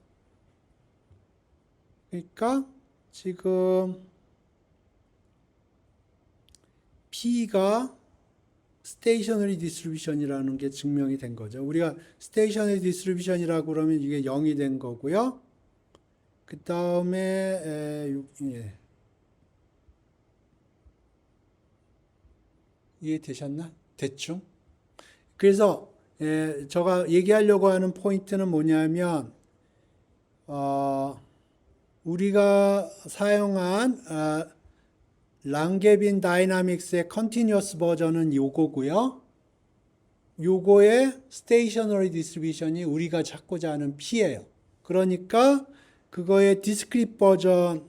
그러니까 지금 P가 stationary distribution이라는 게 증명이 된 거죠. 우리가 stationary distribution이라고 그러면 이게 0이 된 거고요. 그 다음에 이해되셨나? 대충? 그래서 제가 얘기하려고 하는 포인트는 뭐냐면 우리가 사용한 랑게빈 다이나믹스의 컨티뉴어스 버전은 요거고요. 요거의 스테이셔너리 디스트리뷰션이 우리가 찾고자 하는 P예요. 그러니까 그거의 디스크릿 버전은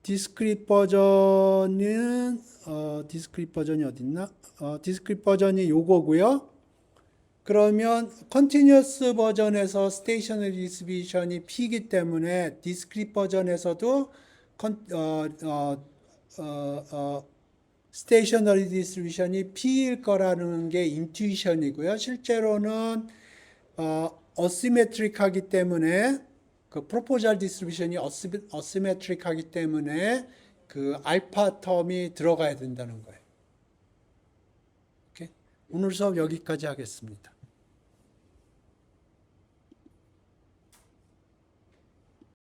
디스크릿 버전이 어디 있나? 디스크릿 버전이 요거고요. 그러면 컨티뉴어스 버전에서 스테이셔너리 디스트리뷰션이 P이기 때문에 디스크릿 버전에서도 스테이셔너리 디스트리뷰션이 P일 거라는 게 인투이션이고요. 실제로는 어시메트릭하기 때문에 그 프로포잘 디스트리뷰션이 어시메트릭하기 때문에 그 알파 텀이 들어가야 된다는 거예요. 오늘 수업 여기까지 하겠습니다.